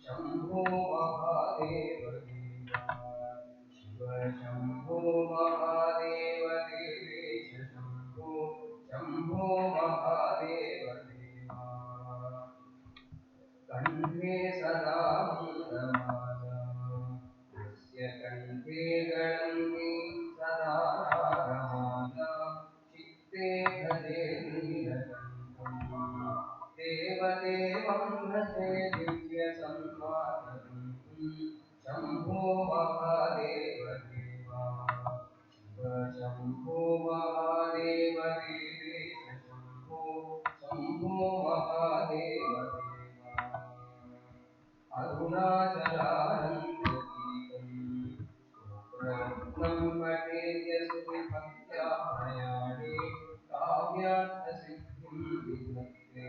शम्भो महादेव शिव शम्भो महादेव देवेश शम्भो महादेव कंठे सदा मङ्गलमाला यस्य कंठे गणन्ति सदा रमाला चित्ते भजे नीलकण्ठम् देवदेवं भजे दिव्यसंवादम् शम्भो महादेव देवा शिव शम्भो महादेव देवेश शम्भो महादेव देवा अरुणाचलानन्दगीतम् स्तोत्ररत्नं पठेद्यस्तु भक्त्या प्रयाणे काव्यार्थसिद्धिं विधत्ते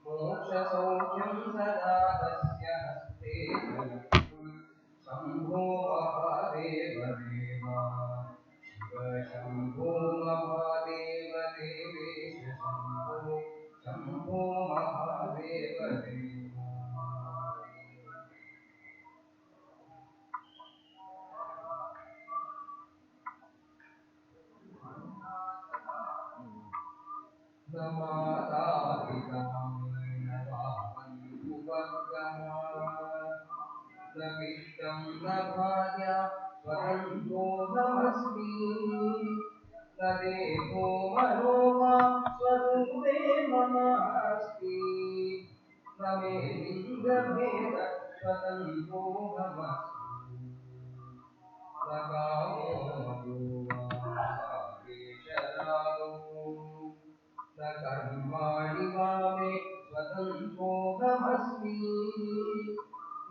मोक्षसौख्यं सदा तस्य हस्ते शम्भो महादेव देवा शिव शम्भो महादेव देवेश शम्भो महादेव देवा नमादापितामेन वापन्तुवर्गमा न विष्टं न भार्या स्वतन्त्रोऽहमस्मि न देहो मनो वा स्वरूपे मम अस्ति न मे लिङ्गभेद स्वतन्त्रोऽहमस्मि न कामो मयो वा वेशरागो न कर्माणि मामे स्वतन्त्रोऽहमस्मि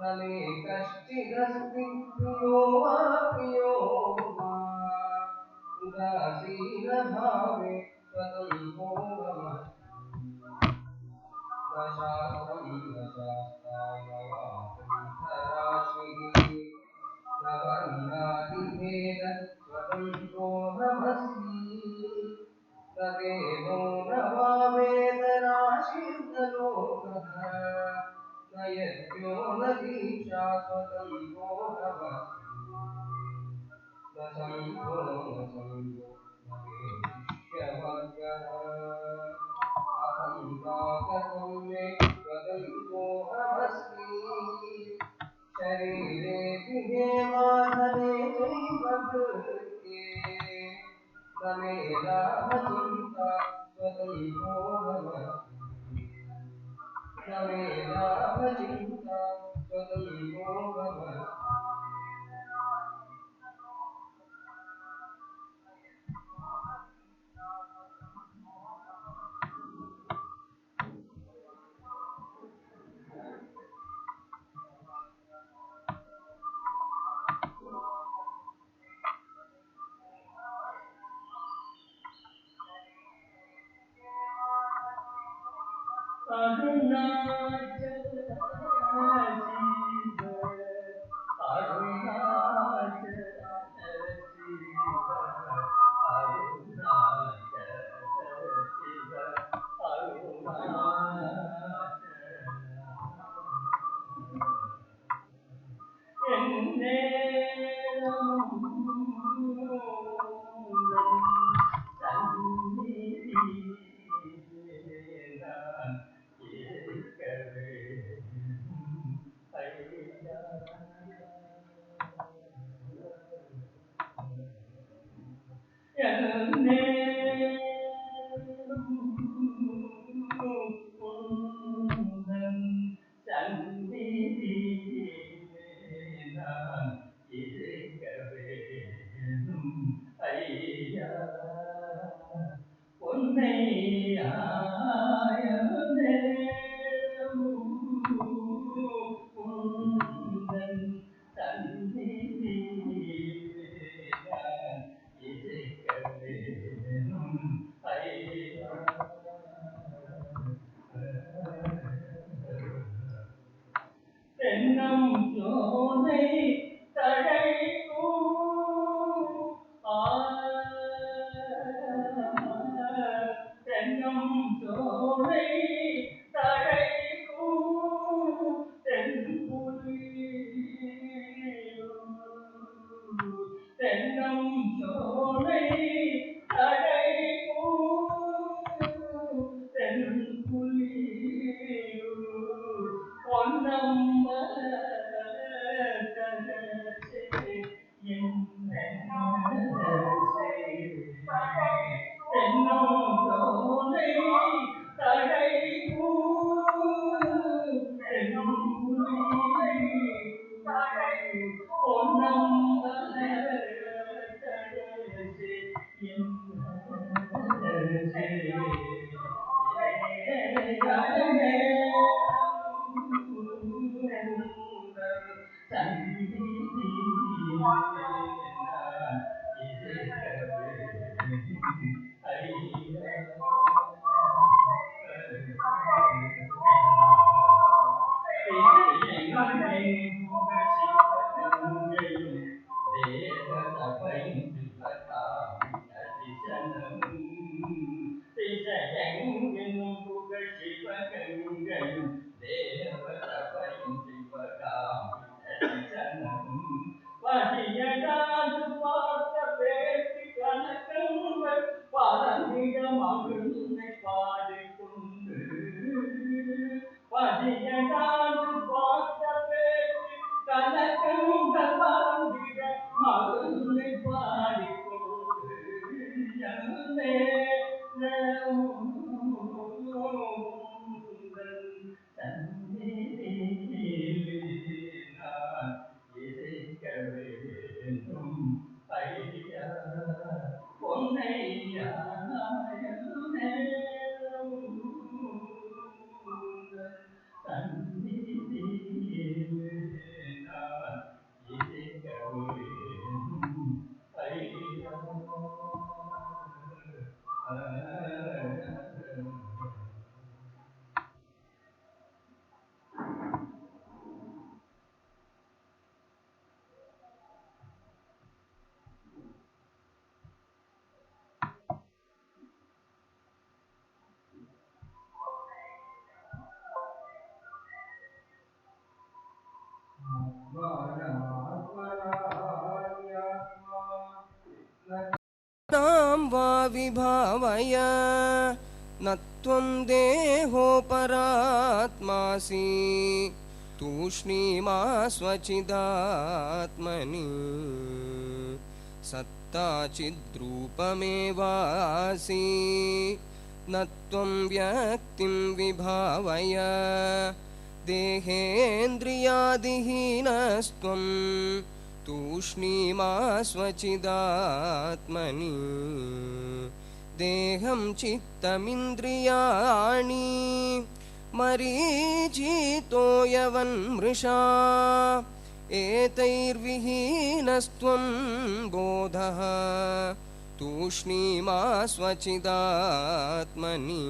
न मे कश्चिदस्ति प्रियो वा प्रियो वा उदासीनभावे स्वतन्त्रोऽहमस्मि न शास्त्रं न शास्त्राय वा ग्रन्थराशिः न वर्णादिभेद स्वतन्त्रोऽहमस्मि न देवो न वा वेदराशिर्लोकः न यज्ञो न दीक्षा स्वतन्त्रोऽहमस्मि न सङ्घो न सङ्गो न मे शिष्यवर्गः अहं प्रातः मे स्वतन्त्रोऽहमस्मि शरीरे गृहे वाहने चैव भृत्ये न मे लाभचिन्ता स्वतन्त्रोऽहमस्मि न मे लाभचिन्ता स्वतन्त्रोऽहमस्मि अरुणाचल शिव अरुणाचल शिव अरुणाचल शिव अरुणाचल नाम वा विभावय न त्वं देहोपरात्मासि तूष्णीमा स्वचिदात्मनि सत्ता चिद्रूपमेवासि न त्वं व्यक्तिं विभावय देहेन्द्रियादिहीनस्त्वं तूष्णीमा स्वचिदात्मनि देहं चित्तमिन्द्रियाणि मरीचितो यवन्मृषा एतैर्विहीनस्त्वं बोधः तूष्णीमा स्वचिदात्मनि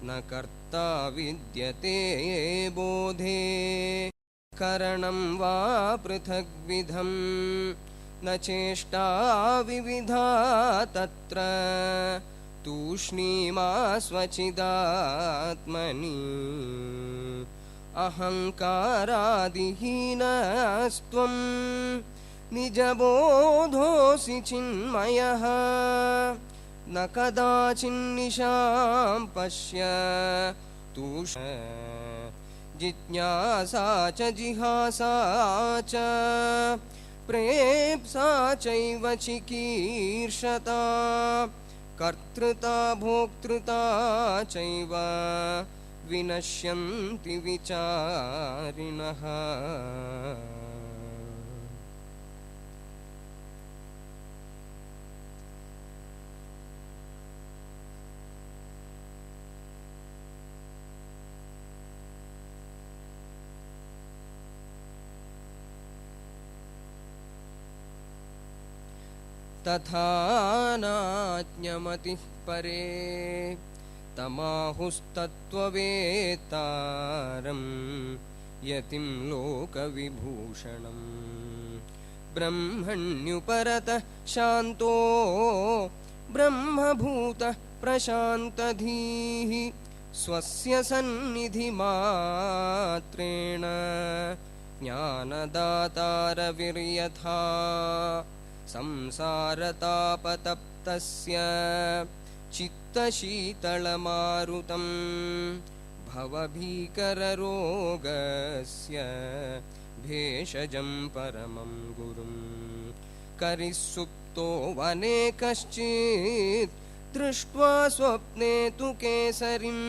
न कर्ता विद्यते बोधे करणं वा पृथग्विधं न चेष्टा विविधा तत्र तूष्णीमा स्वचिदात्मनि अहङ्कारादिहीनस्त्वं निजबोधोऽसि चिन्मयः न कदाचिन्निशां पश्य जिज्ञासा च जिहासा च प्रेप्सा चैव चिकीर्षता कर्तृता भोक्तृता चैव विनश्यन्ति विचारिणः तथा नाज्ञमतिः परे तमाहुस्तत्त्ववेत्तारं यतिं लोकविभूषणं ब्रह्मण्युपरतः शान्तो ब्रह्मभूतः प्रशान्तधीः स्वस्य सन्निधिमात्रेण ज्ञानदातारविर्यथा संसारतापतप्तस्य चित्तशीतलमारुतं भवभीकररोगस्य भेषजं परमं गुरुं करिस्सुप्तो वने कश्चित् दृष्ट्वा स्वप्ने तु केसरीम्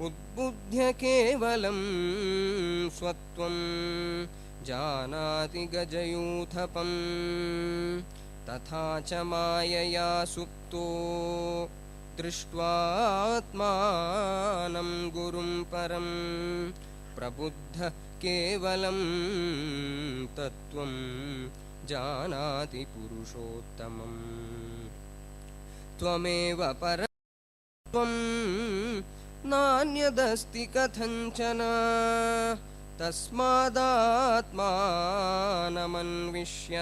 उद्बुद्ध्य केवलं स्वत्वं जानाति गजयूथपं तथा च मायया सुप्तो दृष्ट्वात्मानं गुरुं परं प्रबुद्धः केवलं तत्त्वं जानाति पुरुषोत्तमम् त्वमेव परत्वं नान्यदस्ति कथञ्चन तस्मादात्मानमन्विष्य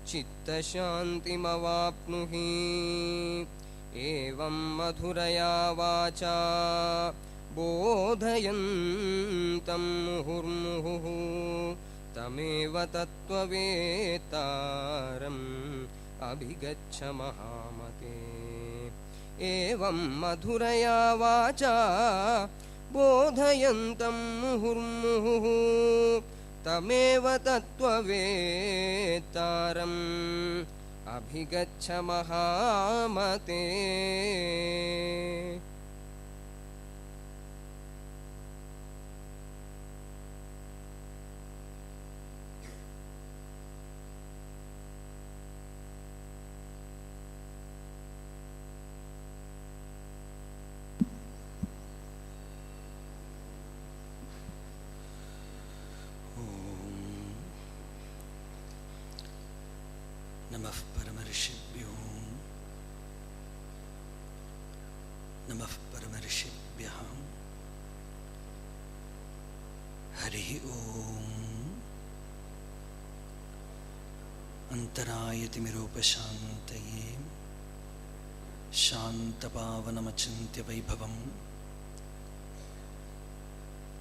चित्तशान्तिमवाप्नुहि एवं मधुरया वाचा बोधयन्तं मुहुर्मुहुः तमेव तत्त्ववेत्तारम् अभिगच्छ महामते एवं मधुरया वाचा बोधयन्तं मुहुर्मुहुः तमेव तत्त्ववेत्तारम् अभिगच्छ महामते नमः परमर्षिभ्यो नमः परमर्षिभ्यः हरिः ओम् अन्तरायतिमिरोपशान्तये शान्तपावनमचिन्त्यवैभवम्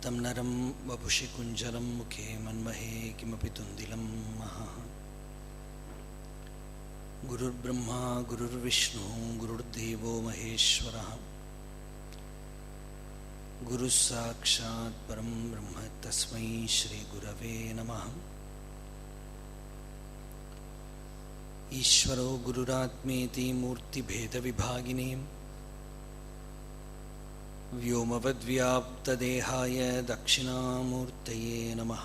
तं नरं वपुषि कुञ्जरं मुखे मन्महे किमपि तुन्दिलं महः गुरुर्ब्रह्मा गुरुर्विष्णु गुरुर्देवो महेश्वरः गुरुः साक्षात् परं ब्रह्म तस्मै श्रीगुरवे नमः। ईश्वरो गुरुरात्मेति मूर्तिभेदविभागिने व्योमवद्व्याप्तदेहाय दक्षिणामूर्तये नमः।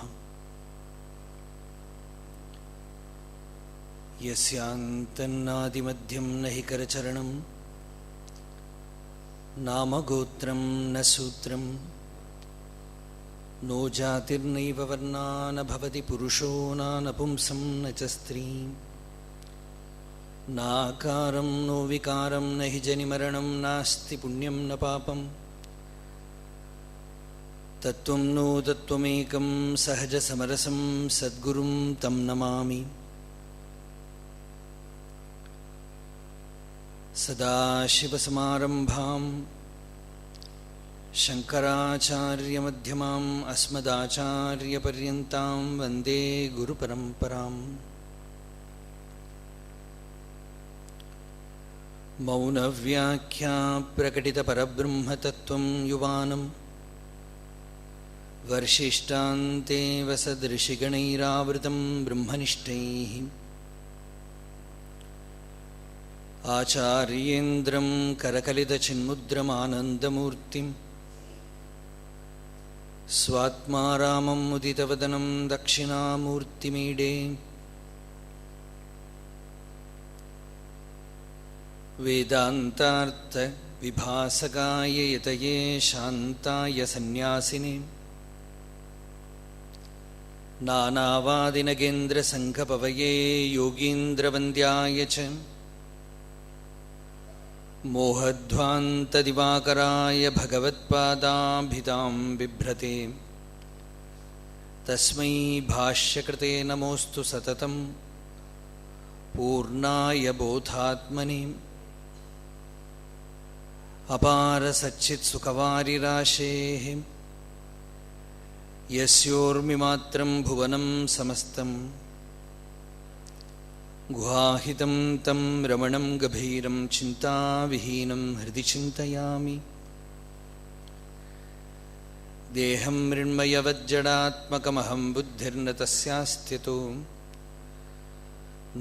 यस्यान्तन्नादिमध्यं न हि करचरणं नामगोत्रं न सूत्रं नो जातिर्नैव वर्णा न भवति पुरुषो न नपुंसं न च स्त्रीं नाकारं नो विकारं न हि जनिमरणं नास्ति पुण्यं न पापं तत्त्वं नो तत्त्वमेकं सहजसमरसं सद्गुरुं तं नमामि। सदाशिवसमारम्भां शङ्कराचार्यमध्यमाम् अस्मदाचार्यपर्यन्तां वन्दे गुरुपरम्पराम्। मौनव्याख्या प्रकटितपरब्रह्मतत्त्वं युवानं वर्षिष्टान्ते वसदृशिगणैरावृतं ब्रह्मनिष्ठैः आचार्येन्द्रं करकलितचिन्मुद्रमानन्दमूर्तिं स्वात्मा रामं मुदितवदनं दक्षिणामूर्तिमीडे। वेदान्तार्थविभासकाय यतये शान्ताय सन्न्यासिने नानावादिनगेन्द्रसङ्घपवये योगीन्द्रवन्द्याय च मोहध्वान्तदिवाकराय भगवत्पादाभिधां बिभ्रते तस्मै भाष्यकृते नमोऽस्तु सततं पूर्णाय बोधात्मने। अपारसच्चित्सुखवारिराशेः यस्योर्मिमात्रं भुवनं समस्तं गुहाहितं तं रमणं गभीरं चिन्ताविहीनं हृदि चिन्तयामि। देहं मृण्मयवज्जडात्मकमहं बुद्धिर्न तस्यास्त्यतो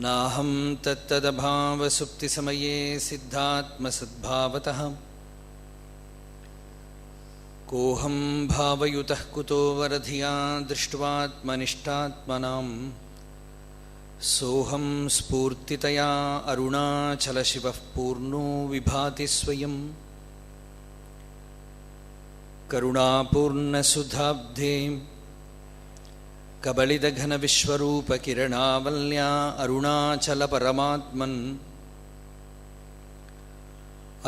नाहं तत्तदभावसुप्तिसमये सिद्धात्मसद्भावतः कोऽहं भावयुतः कुतो वरधिया दृष्ट्वात्मनिष्ठात्मनाम् सोऽहं स्फूर्तितया अरुणाचलशिवः पूर्णो विभाति स्वयं। करुणापूर्णसुधाब्धे कबलिदघनविश्वरूपकिरणावल्या अरुणाचलपरमात्मन्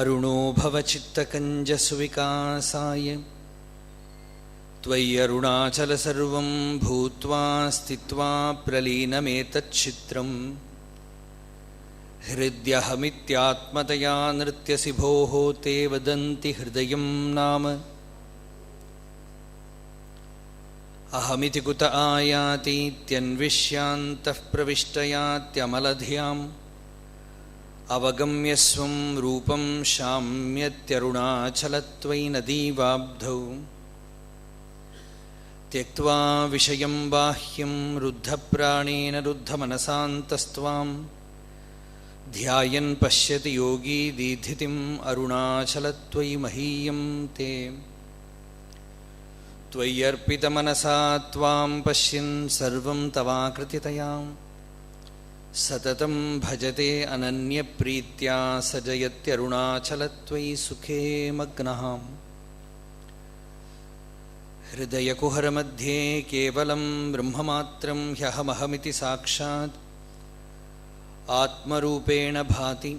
अरुणो भवचित्तकञ्जसुविकासाय त्वय्यरुणाचलसर्वं भूत्वा स्थित्वा प्रलीनमेतच्चित्रम् हृद्यहमित्यात्मतया नृत्यसि भोः ते वदन्ति हृदयं नाम अहमिति कुत आयातीत्यन्विष्यान्तः प्रविष्टयात्यमलधियाम् अवगम्य स्वं रूपं शाम्यत्यरुणाचलत्वयि नदीवाब्धौ त्यक्त्वा विषयं बाह्यं रुद्धप्राणेन रुद्धमनसान्तस्त्वां ध्यायन् पश्यति योगी दीधितिम् अरुणाचलत्वयि महीयं ते त्वय्यर्पितमनसा त्वां पश्यन् सर्वं तवाकृतितया सततं भजते अनन्यप्रीत्या स जयत्यरुणाचलत्वयि सुखे मग्नः हृदयकुहरमध्ये केवलं ब्रह्ममात्रं ह्यहमहमिति साक्षात् आत्मरूपेण भाति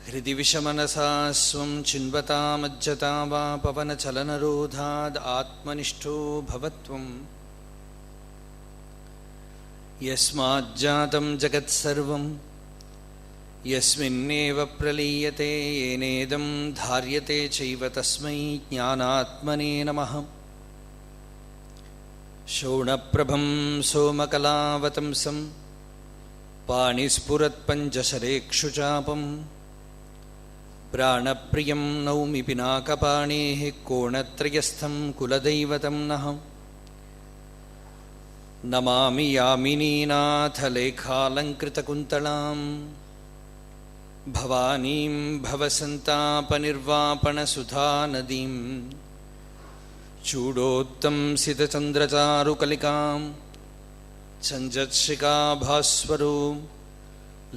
हृदि विषमनसा स्वं चिन्वता मज्जता वा पवनचलनरोधाद् आत्मनिष्ठो भवत्वम् यस्माज्जातं जगत्सर्वं यस्मिन्नेव प्रलीयते येनेदं धार्यते चैव तस्मै ज्ञानात्मने नमः शोणप्रभं सोमकलावतंसं पाणिस्फुरत्पञ्चशरेक्षुचापं प्राणप्रियं नौमि पिनाकपाणेः कोणत्रयस्थं कुलदैवतं नः नमामि यामिनीनाथलेखालङ्कृतकुन्तलां भवानीं भवसन्तापनिर्वापणसुधानदीं चूडोत्तंसितचन्द्रचारुकलिकां चञ्जत्शिखाभास्वरो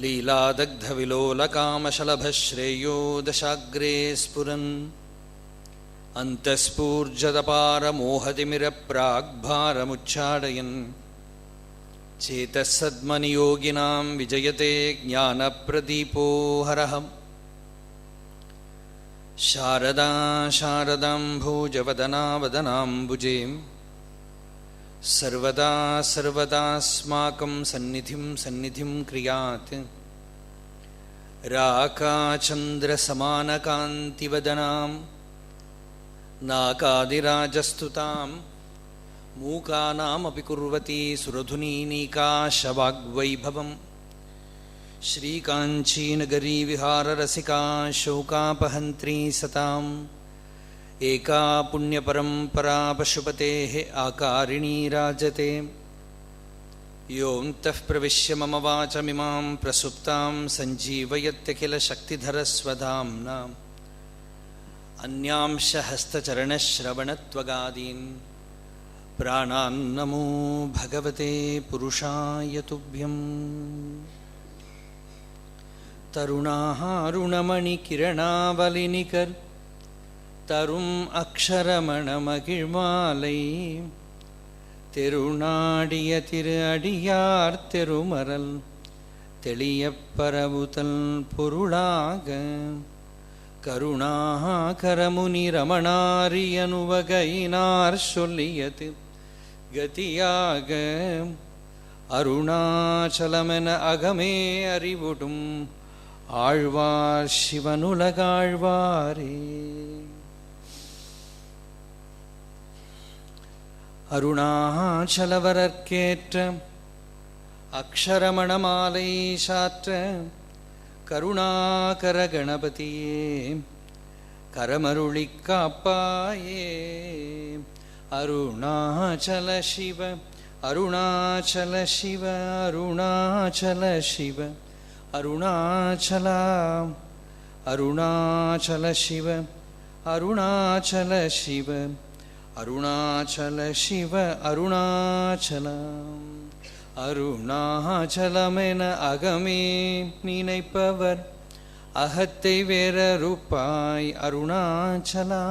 लीलादग्धविलोलकामशलभश्रेयो दशाग्रे स्फुरन् अन्तःस्फूर्जतपारमोहतिमिरप्राग्भारमुच्चाटयन् चेतःसद्मनियोगिनां विजयते ज्ञानप्रदीपो हरः शारदा शारदाम्भोजवदना वदनाम्बुजे सर्वदा सर्वदास्माकं सन्निधिं क्रियात् राकाचन्द्रसमानकान्तिवदनां नाकादिराजस्तुतां मूकानामपि कुर्वती सुरधुनीनीकाशवाग्वैभवम् श्रीकाञ्चीनगरी विहाररसिका शोकापहन्त्री सताम् एका पुण्यपरम्परा पशुपतेः आकारिणी राजते योऽन्तः प्रविश्य मम वाचमिमां प्रसुप्तां सञ्जीवयत्यखिलशक्तिधरस्वधाम्ना अन्यांश हस्तचरणश्रवणत्वगादीन् प्राणान्नमो भगवते पुरुषाय तुभ्यम् तरुणारुणमणिकिरणावलिनिकर् तरुम् अक्षरमणमगिழ்மாலை தெருநாடிய திரு அடியார் தெருமரல் தெளியப் பரவுதல் பொருளாக கருணாகரமுனி ரமணாரியனுவகையினார் சொல்லியது கதியாக அருணாச்சலமென அகமே அறிவுடும் ஆழ்வார் சிவனுலகாழ்வாரே. அருணாச்சலவரற்கேற்ற அக்ஷரமணமாலை சாற்ற கருணாகர கணபதியே கரமருளிக் காப்பாயே. அருணாச்சல சிவ அருணாச்சல சிவ அருணாச்சல சிவ அருணாச்சல அருணாச்சல சிவ அருணாச்சல சிவ அருணாச்சல சிவ அருணாச்சல அருணாச்சலமென அகமே நினைப்பவர் அகத்தை வேறறுப்பாய் அருணாச்சலா,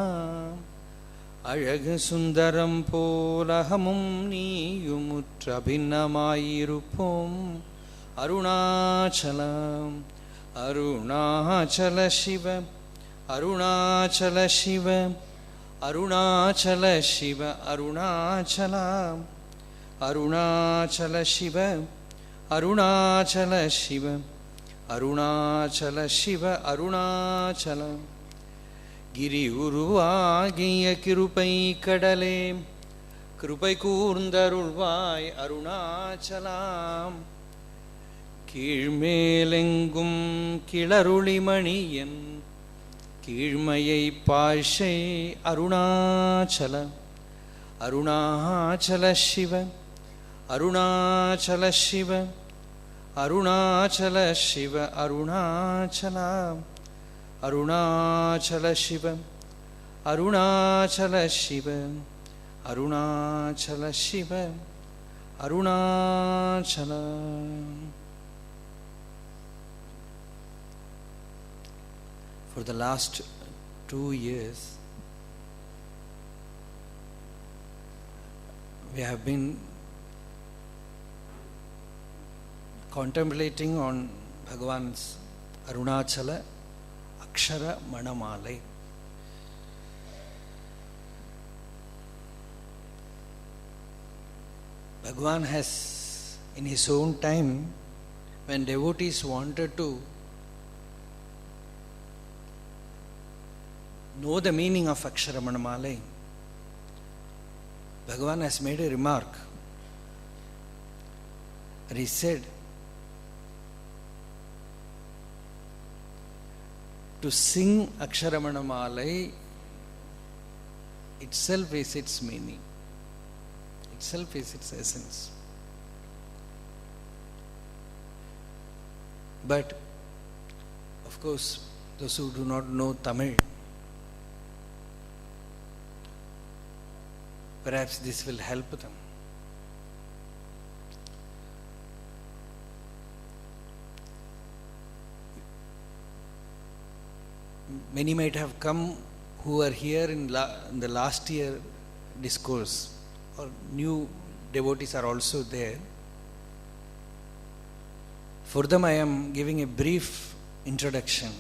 அழகு சுந்தரம் போலகமும் நீயுமுற்ற அபிநமாயிருப்போம் அருணாச்சலம். அருணாச்சல சிவ அருணாச்சல சிவ அருணாச்சல சிவ அருணாச்சலா, அருணாச்சல சிவ அருணாச்சல சிவ அருணாச்சல சிவ அருணாச்சலம். கிரி உருவாகிய கிருபை கடலே, கிருபை கூர்ந்தருள்வாய் அருணாச்சலாம். கீழ்மேலெங்கும் கிளருளிமணியன் கீழ்மையை பாஷை அருணாச்சல. அருணாச்சல சிவ அருணாச்சல சிவ அருணாச்சல சிவ அருணாச்சலாம். அருணாச்சல சிவ அருணாச்சல சிவ அருணாச்சல சிவ Arunachalam. For the last 2 years, we have been contemplating on Bhagavan's Arunachala Aksharamanamalai. Bhagavan has, in his own time, when devotees wanted to know the meaning of Aksharamanamalai, Bhagavan has made a remark. He said, to sing Aksharamanamalai itself is its meaning, itself is its essence. But, of course, those who do not know Tamil, perhaps this will help them. Many might have come who were here in the last year discourse, or new devotees are also there. For them I am giving a brief introduction.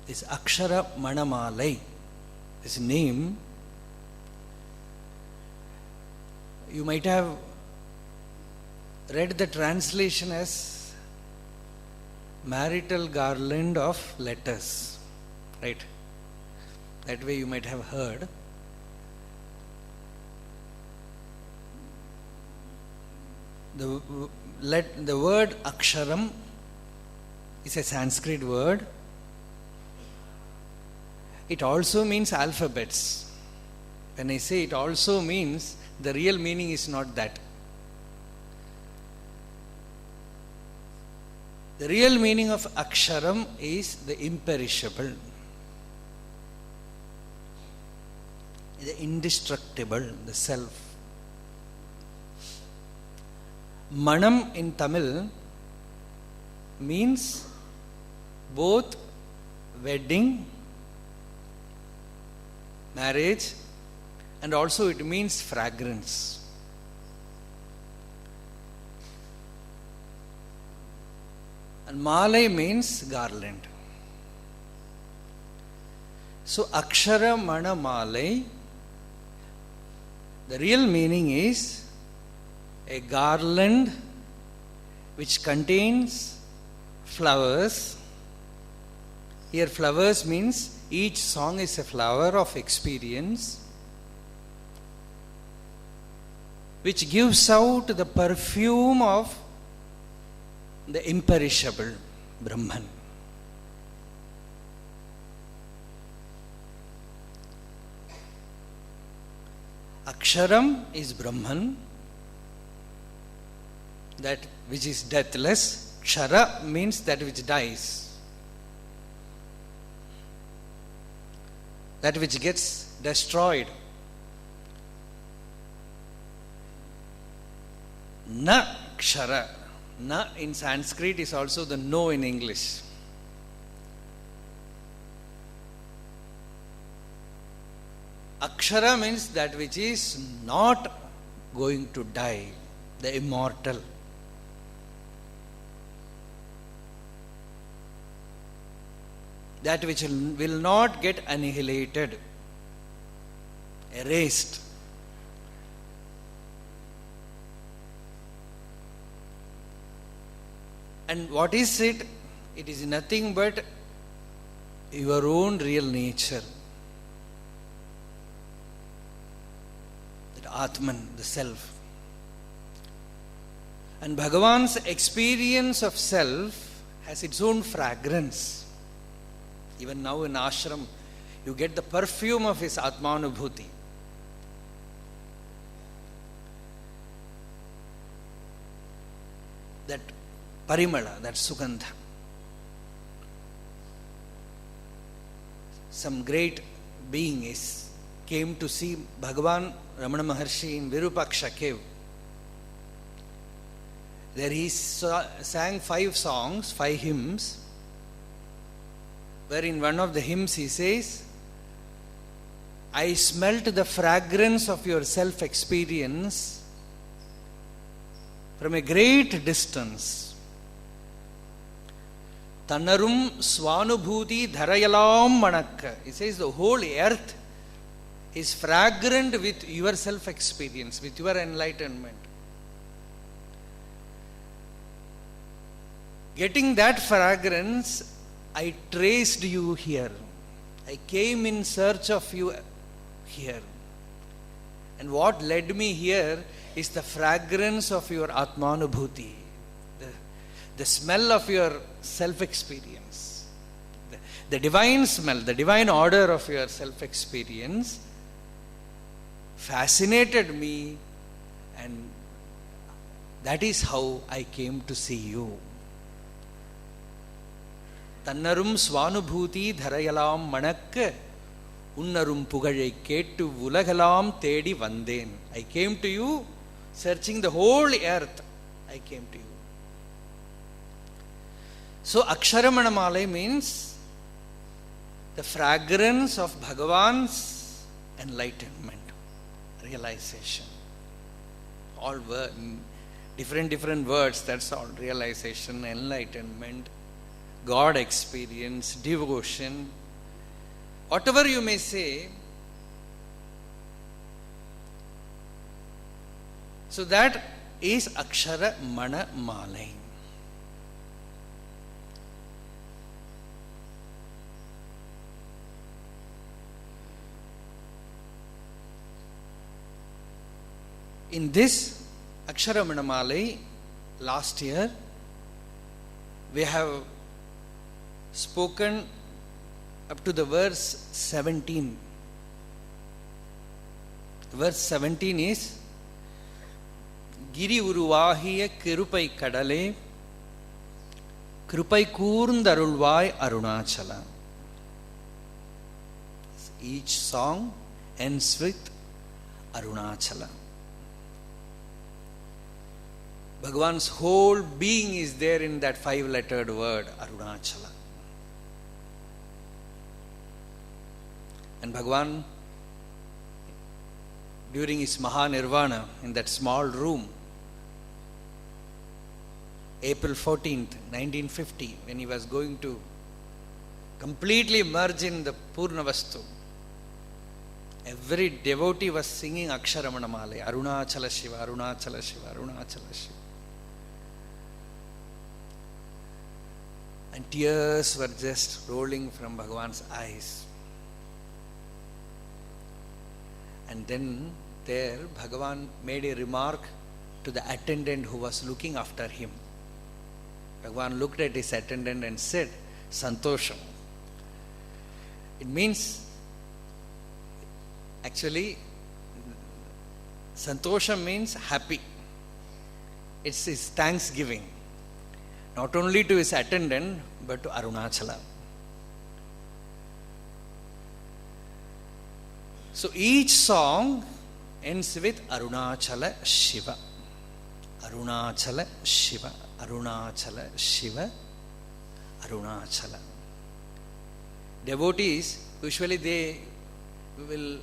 This Aksharamanamalai, this name, you might have read the translation as marital garland of letters, right? That way you might have heard. The word Aksharam is a Sanskrit word. It also means alphabets. When I say it also means, the real meaning is not that. The real meaning of Aksharam is the imperishable, the indestructible, the self. Manam in Tamil means both wedding, marriage, and also it means fragrance. And Malai means garland. So Aksharamanamalai, the real meaning is a garland which contains flowers. Here flowers means each song is a flower of experience which gives out the perfume of the imperishable Brahman. Aksharam is Brahman, that which is deathless. Kshara means that which dies, that which gets destroyed. Na kshara, Na in Sanskrit is also the no in English. Akshara means that which is not going to die, the immortal. That which will not get annihilated, erased. And what is it? It is nothing but your own real nature. That Atman, the self. And Bhagavan's experience of self has its own fragrance. Even now in ashram, you get the perfume of his Atmanubhuti. That parimala, that sugandha. Some great being came to see Bhagavan Ramana Maharshi in Virupaksha cave. There he sang 5 songs, 5 hymns, where in one of the hymns he says, I smelt the fragrance of your self-experience from a great distance. Tannarum swanubhuti dharayalam manakka. He says the whole earth is fragrant with your self-experience, with your enlightenment. Getting that fragrance, I traced you here. I came in search of you here. And what led me here is the fragrance of your Atmanubhuti, the smell of your self-experience, the divine smell, the divine order of your self-experience fascinated me, and that is how I came to see you. Tannarum swanubhuti dharayalam manakka unnarum pugalai kettu ulagalam tedi vanden. I came to you, searching the whole earth. I came to you. So Aksharamanamalai means the fragrance of Bhagavan's enlightenment, realization. All different words, that's all. Realization, enlightenment, God experience, devotion, whatever you may say. So that is Aksharamanamalai. In this Aksharamanamalai, last year, we have spoken up to the verse 17. Verse 17 is Giri uruvahiya kirupai kadale Krupai Kurndarulvai Arunachala. Each song ends with Arunachala. Bhagavan's whole being is there in that 5-lettered word, Arunachala. And Bhagavan, during his Mahanirvana, in that small room, April 14th, 1950, when he was going to completely merge in the Purnavastu, every devotee was singing Aksharamanamalai, Arunachala Shiva, Arunachala Shiva, Arunachala Shiva. And tears were just rolling from Bhagavan's eyes. And then there Bhagavan made a remark to the attendant who was looking after him. Bhagavan looked at his attendant and said, Santosham. It means, actually, Santosham means happy. It's his thanksgiving. Not only to his attendant, but to Arunachala. So each song ends with Arunachala Shiva. Arunachala Shiva. Arunachala Shiva, Arunachala. Devotees, usually they will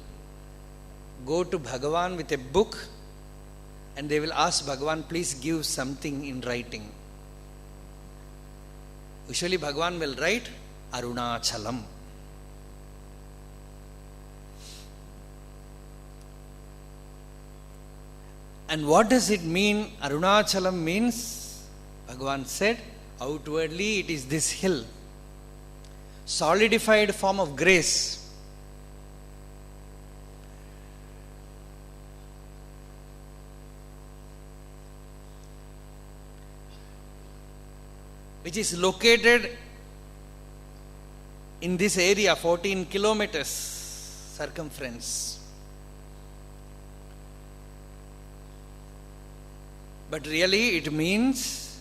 go to Bhagavan with a book and they will ask Bhagavan, please give something in writing. Usually Bhagavan will write Arunachalam. And what does it mean? Arunachalam means, Bhagavan said, outwardly it is this hill, solidified form of grace. Which is located in this area, 14 kilometers circumference. But really it means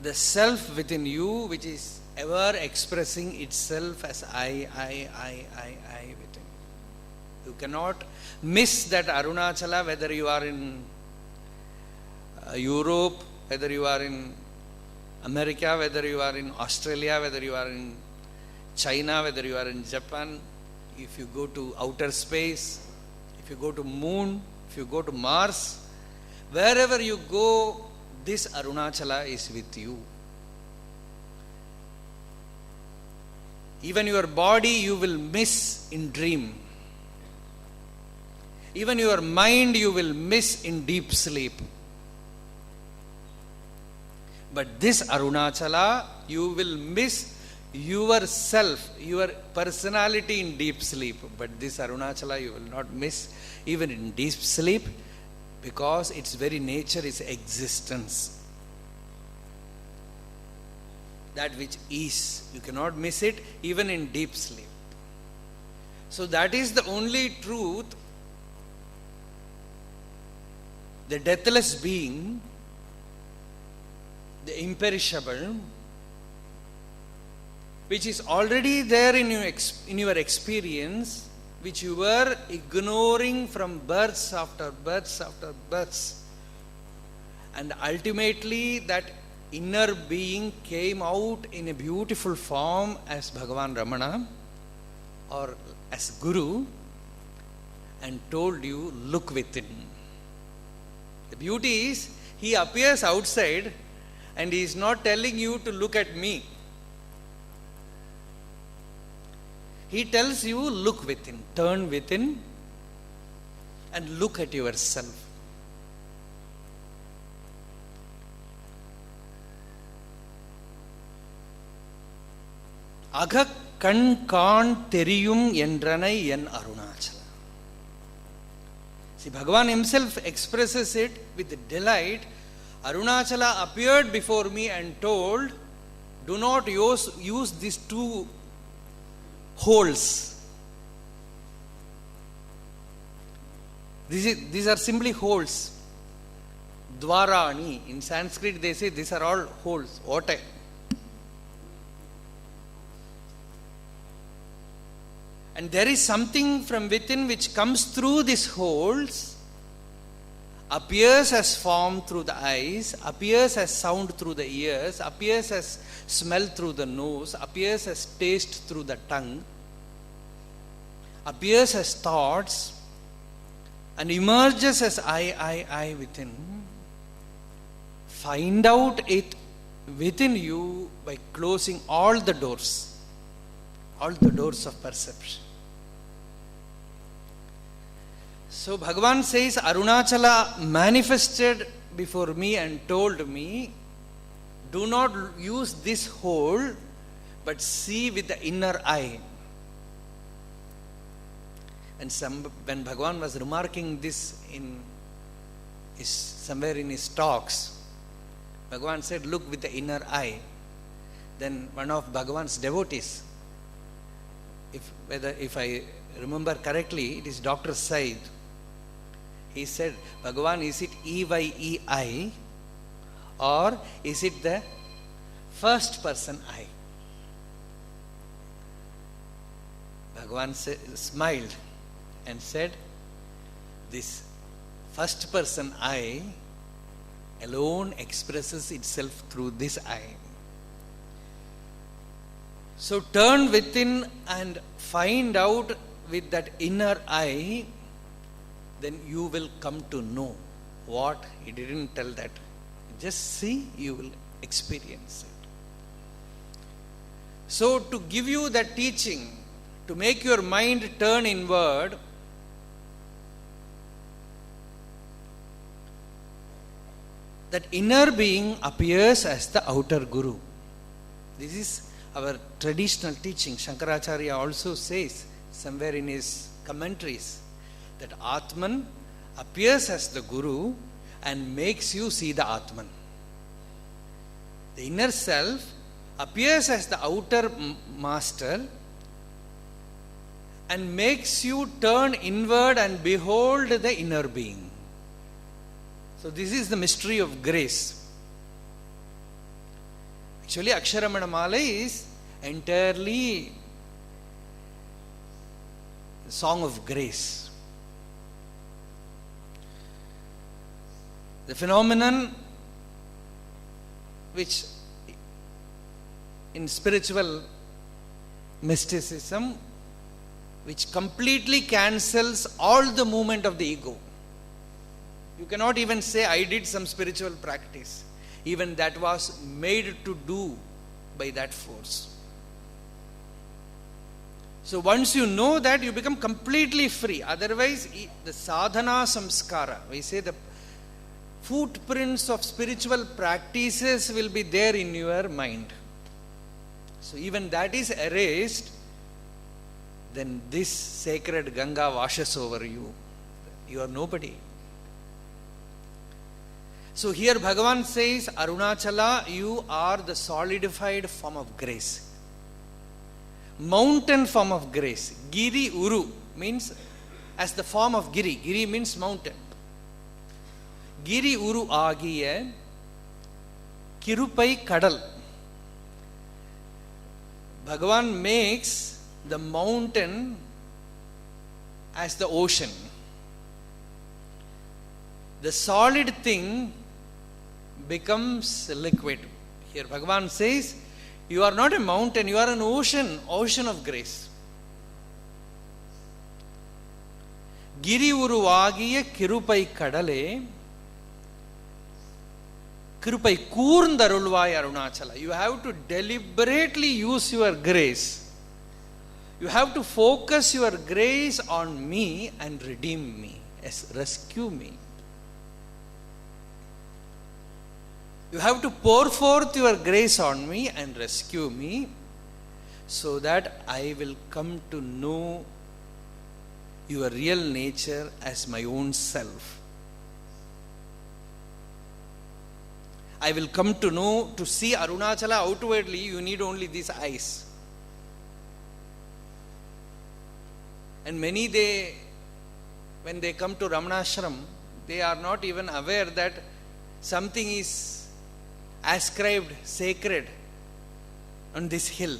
the self within you, which is ever expressing itself as I within. You cannot miss that Arunachala, whether you are in Europe, whether you are in America, whether you are in Australia, whether you are in China, whether you are in Japan, if you go to outer space, if you go to moon, if you go to Mars, wherever you go, this Arunachala is with you. Even your body you will miss in dream. Even your mind you will miss in deep sleep. But this Arunachala, you will miss yourself, your personality in deep sleep. But this Arunachala you will not miss even in deep sleep, because its very nature is existence. That which is, you cannot miss it even in deep sleep. So that is the only truth, the deathless being, the imperishable, which is already there in your experience, which you were ignoring from births after births after births. And ultimately that inner being came out in a beautiful form as Bhagavan Ramana or as Guru and told you, look within. The beauty is, he appears outside and he is not telling you to look at me. He tells you, look within, turn within and look at yourself. Agak kan kan teriyum endranai en Arunachala. See, Bhagavan himself expresses it with delight. Arunachala appeared before me and told, do not use these two holes. These are simply holes. Dwarani. In Sanskrit they say these are all holes. Otai. And there is something from within which comes through these holes, appears as form through the eyes, appears as sound through the ears, appears as smell through the nose, appears as taste through the tongue, appears as thoughts, and emerges as I within. Find out it within you by closing all the doors of perception. So Bhagavan says, Arunachala manifested before me and told me, do not use this hole, but see with the inner eye. And when Bhagavan was remarking this somewhere in his talks, Bhagavan said, look with the inner eye. Then one of Bhagavan's devotees, if I remember correctly, it is Dr. Said. He said, Bhagavan, is it EYEI or is it the first person I? Bhagavan smiled and said, this first person I alone expresses itself through this eye. So turn within and find out with that inner eye, then you will come to know what he didn't tell that. Just see, you will experience it. So to give you that teaching, to make your mind turn inward, that inner being appears as the outer guru. This is our traditional teaching. Shankaracharya also says somewhere in his commentaries that Atman appears as the guru and makes you see the Atman. The inner self appears as the outer master and makes you turn inward and behold the inner being. So this is the mystery of grace. Actually, Aksharamanamalai is entirely a song of grace. The phenomenon which in spiritual mysticism, which completely cancels all the movement of the ego. You cannot even say, I did some spiritual practice. Even that was made to do by that force. So once you know that, you become completely free. Otherwise, the sadhana samskara, we say the footprints of spiritual practices will be there in your mind. So even that is erased, then this sacred Ganga washes over you. You are nobody. So here Bhagavan says, Arunachala, you are the solidified form of grace. Mountain form of grace. Giri Uru means as the form of Giri. Giri means mountain. Giri Uru Agiya Kirupai Kadal. Bhagavan makes the mountain as the ocean. The solid thing becomes liquid. Here Bhagavan says, you are not a mountain, you are an ocean, ocean of grace. Giri uruvagiya kirupai kadale, kirupai koorndarulvai Arunachala. You have to deliberately use your grace. You have to focus your grace on me and redeem me, yes, rescue me. You have to pour forth your grace on me and rescue me, so that I will come to know your real nature as my own self. I will come to know, to see Arunachala outwardly, you need only these eyes. And many, when they come to Ramanasramam, they are not even aware that something is ascribed sacred on this hill.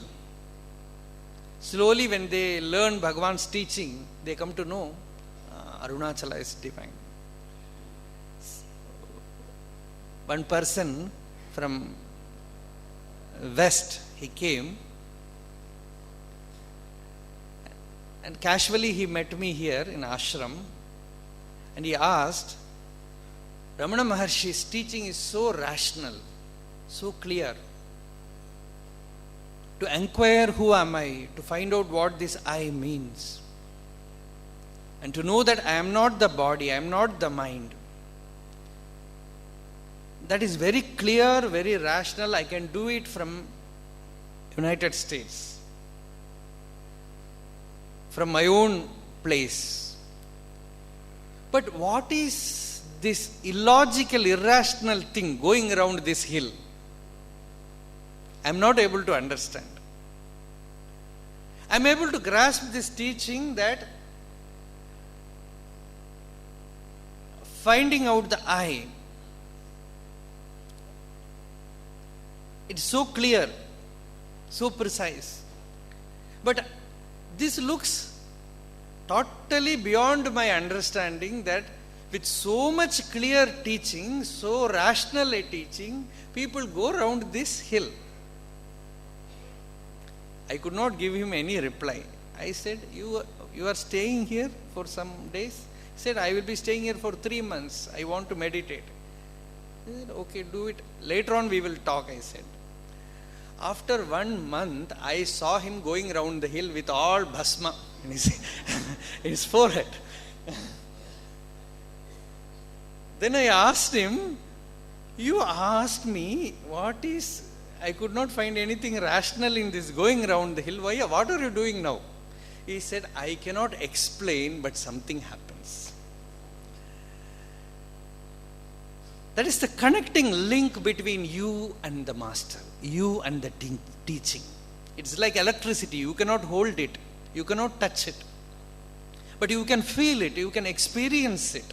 Slowly when they learn Bhagavan's teaching, they come to know Arunachala is divine. One person from west, he came and casually he met me here in ashram and he asked, Ramana Maharshi's teaching is so rational, so clear. To inquire who am I, to find out what this I means, and to know that I am not the body, I am not the mind. That is very clear, very rational. I can do it from United States, from my own place. But what is this illogical, irrational thing going around this hill? I am not able to understand. I am able to grasp this teaching that finding out the I, it's so clear, so precise. But this looks totally beyond my understanding, that with so much clear teaching, so rational a teaching, people go round this hill. I could not give him any reply. I said, you are staying here for some days? He said, I will be staying here for 3 months. I want to meditate. I said, okay, do it. Later on we will talk, I said. After 1 month, I saw him going round the hill with all bhasma in his forehead. Then I asked him, you asked me what is, I could not find anything rational in this going round the hill. Why? What are you doing now? He said, I cannot explain, but something happens. That is the connecting link between you and the master, you and the teaching. It's like electricity. You cannot hold it. You cannot touch it. But you can feel it. You can experience it.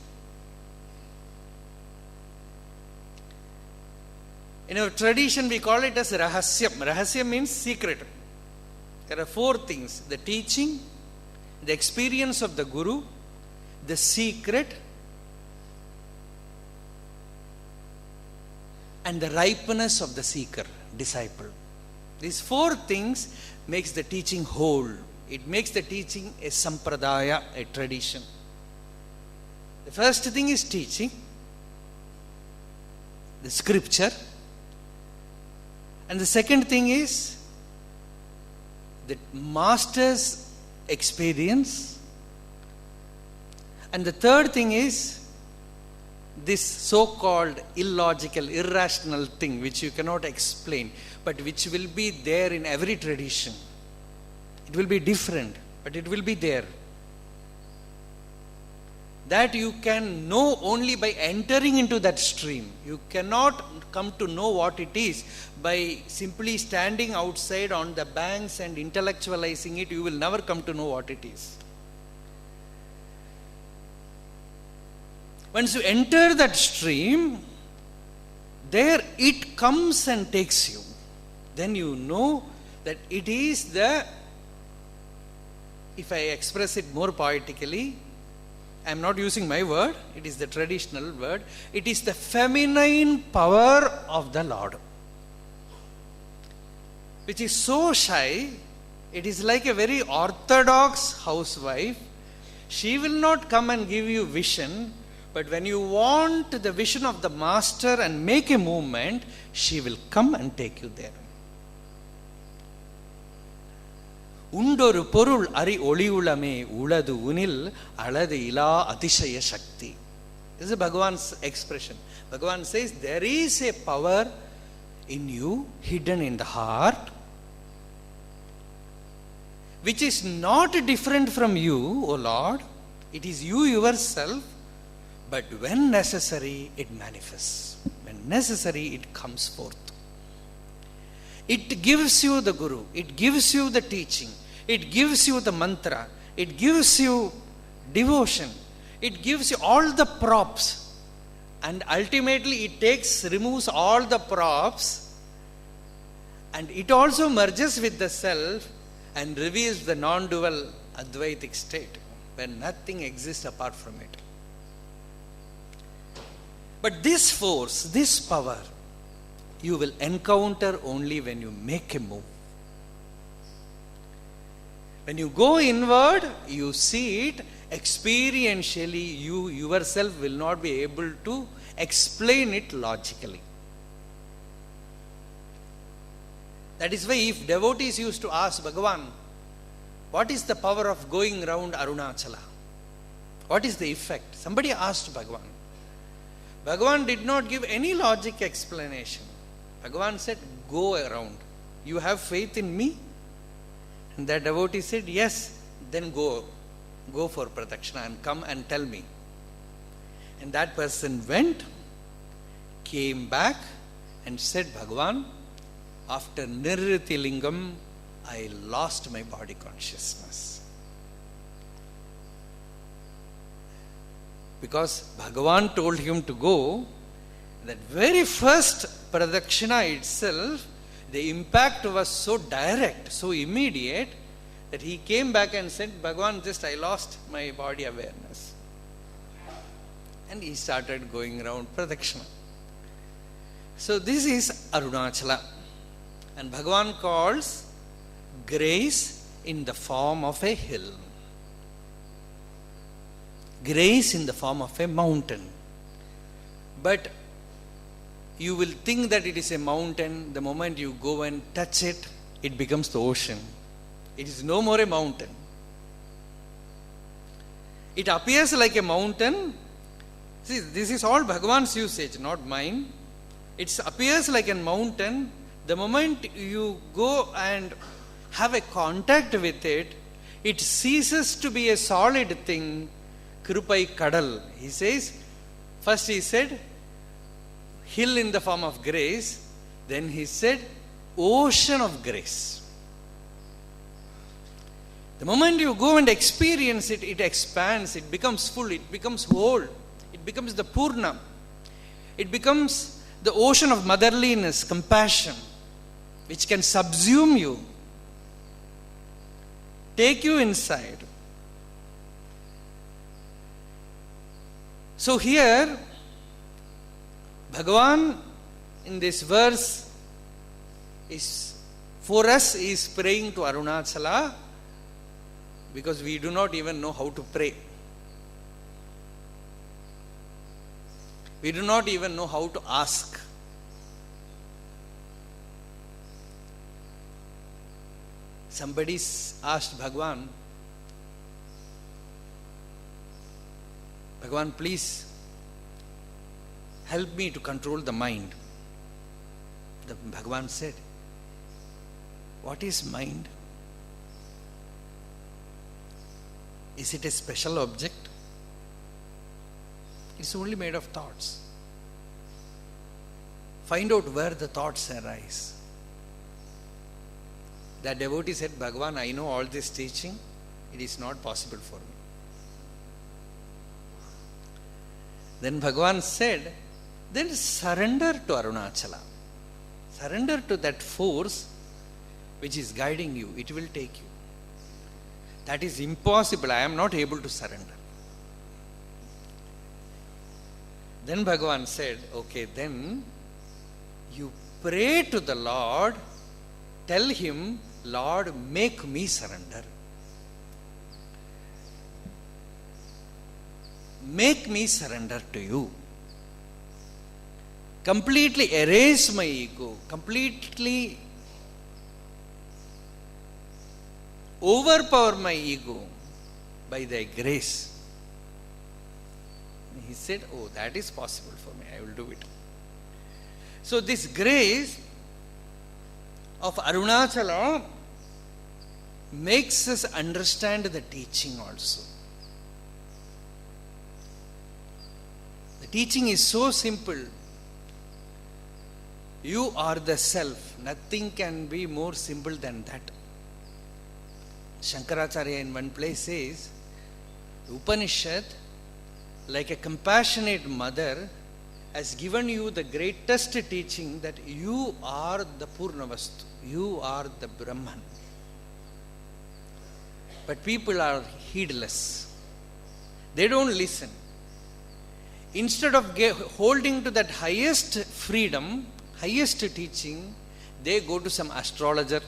In our tradition, we call it as rahasyam. Rahasyam means secret. There are 4 things: the teaching, the experience of the Guru, the secret, and the ripeness of the seeker, disciple. These 4 things makes the teaching whole. It makes the teaching a sampradaya, a tradition. The first thing is teaching, the scripture. And the second thing is the master's experience. And the third thing is this so-called illogical, irrational thing which you cannot explain, but which will be there in every tradition. It will be different, but it will be there. That you can know only by entering into that stream. You cannot come to know what it is by simply standing outside on the banks and intellectualizing it. You will never come to know what it is. Once you enter that stream, there it comes and takes you. Then you know that it is the, if I express it more poetically, I am not using my word, it is the traditional word. It is the feminine power of the Lord, which is so shy. It is like a very orthodox housewife. She will not come and give you vision, but when you want the vision of the master and make a movement, she will come and take you there. உண்டொரு பொருள் அறி ஒளியுளமே உளது உனில் அளது இலா அதிசய சக்தி. This is Bhagavan's expression. Bhagavan says there is a power in you, hidden in the heart, which is not different from you, O Lord. It is you yourself, but when necessary, it manifests. When necessary, it comes forth. It gives you the Guru, it gives you the teaching, it gives you the mantra, it gives you devotion, it gives you all the props, and ultimately it removes all the props, and it also merges with the self and reveals the non-dual Advaitic state where nothing exists apart from it. But this force, this power, you will encounter only when you make a move. When you go inward, you see it experientially. You yourself will not be able to explain it logically. That is why if devotees used to ask Bhagavan, what is the power of going around Arunachala? What is the effect? Somebody asked Bhagavan. Bhagavan did not give any logic explanation. Bhagavan said, go around. You have faith in me? And that devotee said, yes, then go for pradakshina and come and tell me. And that person went, came back and said, Bhagavan, after Nirriti Lingam, I lost my body consciousness. Because Bhagavan told him to go, that very first pradakshina itself, the impact was so direct, so immediate, that he came back and said, Bhagavan, just I lost my body awareness. And he started going around Pradakshina. So this is Arunachala. And Bhagavan calls grace in the form of a hill. Grace in the form of a mountain. But you will think that it is a mountain. The moment you go and touch it, it becomes the ocean. It is no more a mountain. It appears like a mountain. See, this is all Bhagavan's usage, not mine. It appears like a mountain. The moment you go and have a contact with it, it ceases to be a solid thing. Krupai Kadal. He says, first he said, hill in the form of grace. Then he said, ocean of grace. The moment you go and experience it, it expands, it becomes full, it becomes whole, it becomes the Purna. It becomes the ocean of motherliness, compassion, which can subsume you, take you inside. So here, Bhagavan in this verse is, for us, is praying to Arunachala because we do not even know how to pray. We do not even know how to ask. Somebody asked Bhagavan, Bhagavan, please help me to control the mind. The Bhagavan said, what is mind? Is it a special object? It's only made of thoughts. Find out where the thoughts arise. That devotee said, Bhagavan, I know all this teaching. It is not possible for me. Then Bhagavan said, then surrender to Arunachala. Surrender to that force which is guiding you. It will take you. That is impossible. I am not able to surrender. Then Bhagavan said, okay, then you pray to the Lord, tell him, Lord, make me surrender. Make me surrender to you. Completely erase my ego. Completely overpower my ego by thy grace. He said, oh, that is possible for me. I will do it. So this grace of Arunachala makes us understand the teaching also. The teaching is so simple. You are the self. Nothing can be more simple than that. Shankaracharya in one place says, Upanishad, like a compassionate mother, has given you the greatest teaching that you are the Purnavastu. You are the Brahman. But people are heedless. They don't listen. Instead of holding to that highest freedom, highest teaching, they go to some astrologer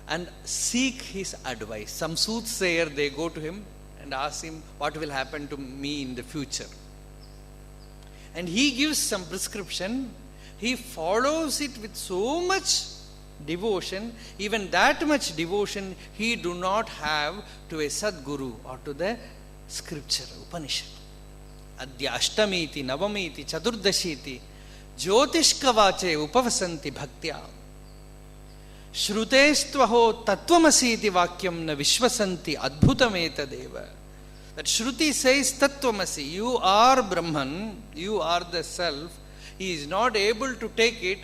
and seek his advice. Some soothsayer, they go to him and ask him what will happen to me in the future. And he gives some prescription. He follows it with so much devotion. Even that much devotion he do not have to a Sadguru or to the scripture, Upanishad. Adya Ashtamiti, Navamiti, Chadurdashiti, Jyotishkavache Upavasanti Bhaktya. Shrutestvaho Tattvamasi Vakyam na Vishwasanti Adbhutametadeva. That Shruti says Tattvamasi, you are Brahman, you are the self. He is not able to take it.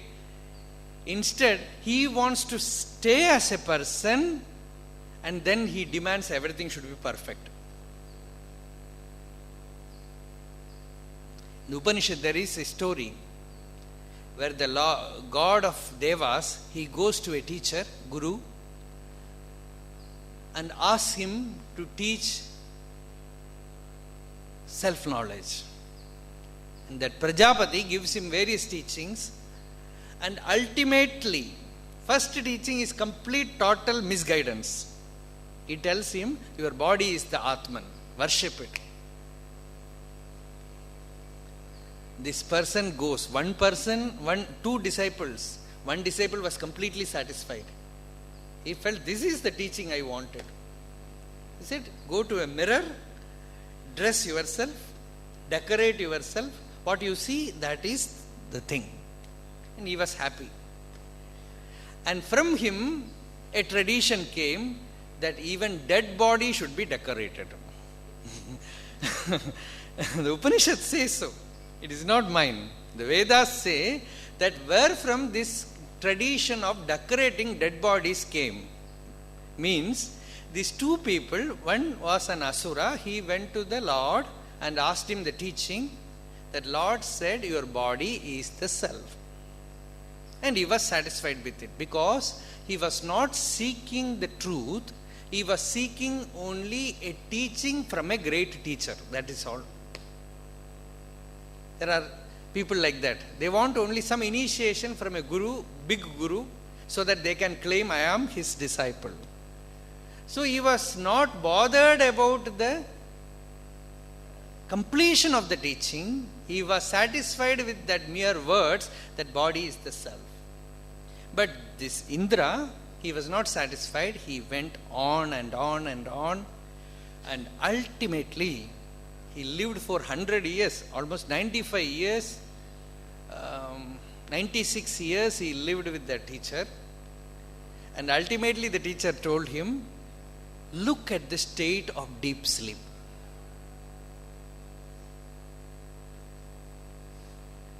Instead, he wants to stay as a person and then he demands everything should be perfect. In Upanishad, there is a story where the god of Devas, he goes to a teacher, Guru, and asks him to teach self-knowledge. And that Prajapati gives him various teachings, and ultimately, first teaching is complete total misguidance. He tells him, your body is the Atman, worship it. This person goes, two disciples. One disciple was completely satisfied. He felt, this is the teaching I wanted. He said, go to a mirror, dress yourself, decorate yourself. What you see, that is the thing. And he was happy. And from him, a tradition came that even dead body should be decorated. The Upanishad says so. It is not mine. The Vedas say that where from this tradition of decorating dead bodies came. Means, these two people, one was an Asura, he went to the Lord and asked him the teaching. That Lord said, your body is the self. And he was satisfied with it, because he was not seeking the truth, he was seeking only a teaching from a great teacher. That is all. There are people like that. They want only some initiation from a guru, big guru, so that they can claim, I am his disciple. So he was not bothered about the completion of the teaching. He was satisfied with that mere words, that body is the self. But this Indra, he was not satisfied. He went on and on and on. And ultimately, he lived for 100 years, almost 95 years, 96 years he lived with that teacher. And ultimately the teacher told him, look at the state of deep sleep.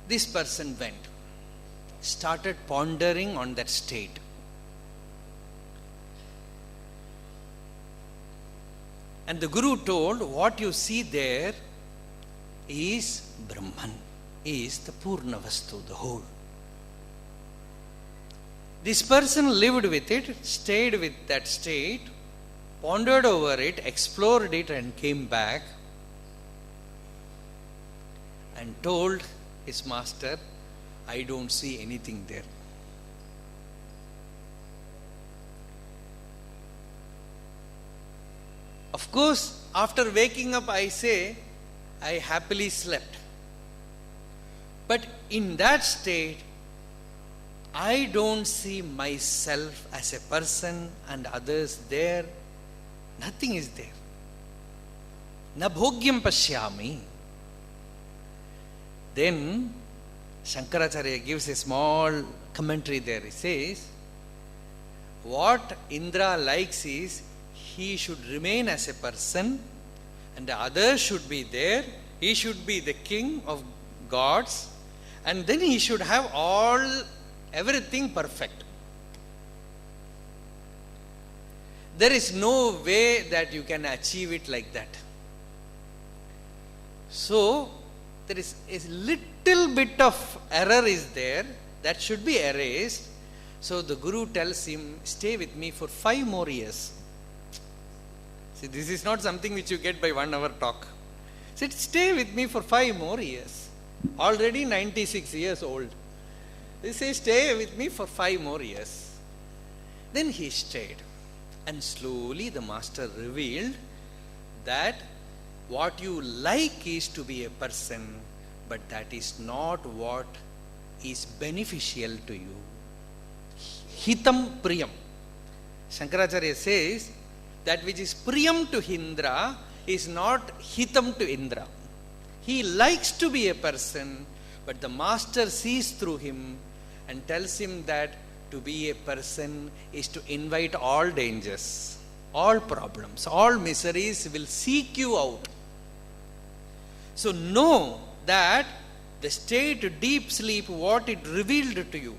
This person went, started pondering on that state. And the Guru told, what you see there is Brahman, is the Purna Vastu, the whole. This person lived with it, stayed with that state, pondered over it, explored it, and came back and told his master, I don't see anything there. Of course, after waking up, I say, I happily slept. But in that state, I don't see myself as a person and others there. Nothing is there. Na bhogyam pashyami. Then Shankaracharya gives a small commentary there. He says, what Indra likes is, he should remain as a person and the others should be there. He should be the king of gods, and then he should have everything perfect. There is no way that you can achieve it like that. So, there is a little bit of error is there that should be erased. So the Guru tells him, stay with me for 5 more years. See, this is not something which you get by 1 hour talk. He said, stay with me for 5 more years. Already 96 years old. He says, stay with me for 5 more years. Then he stayed. And slowly the master revealed that what you like is to be a person, but that is not what is beneficial to you. Hitam priyam. Shankaracharya says, that which is priyam to Indra is not hitam to Indra. He likes to be a person, but the master sees through him and tells him that to be a person is to invite all dangers, all problems, all miseries will seek you out. So know that the state deep sleep, what it revealed to you,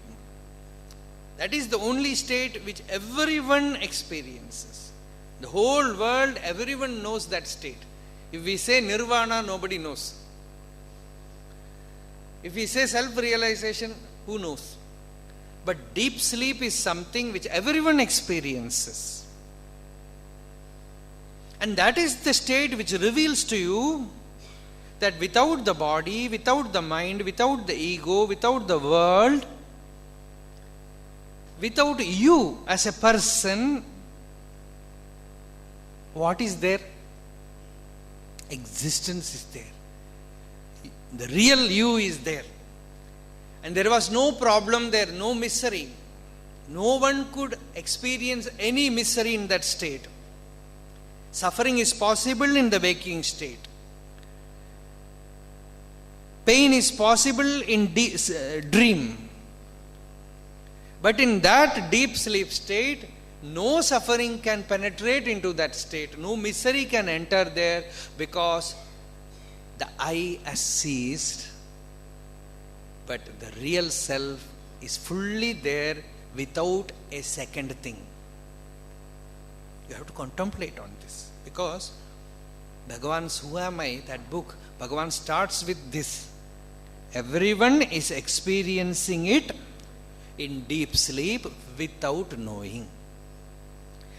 that is the only state which everyone experiences. The whole world, everyone knows that state. If we say nirvana, nobody knows. If we say self-realization, who knows? But deep sleep is something which everyone experiences. And that is the state which reveals to you that without the body, without the mind, without the ego, without the world, without you as a person, what is there? Existence is there. The real you is there. And there was no problem there, no misery. No one could experience any misery in that state. Suffering is possible in the waking state. Pain is possible in dream. But in that deep sleep state, no suffering can penetrate into that state. No misery can enter there, because the I has ceased. But the real self is fully there without a second thing. You have to contemplate on this, because Bhagavan's Who Am I, that book, Bhagavan starts with this. Everyone is experiencing it in deep sleep without knowing.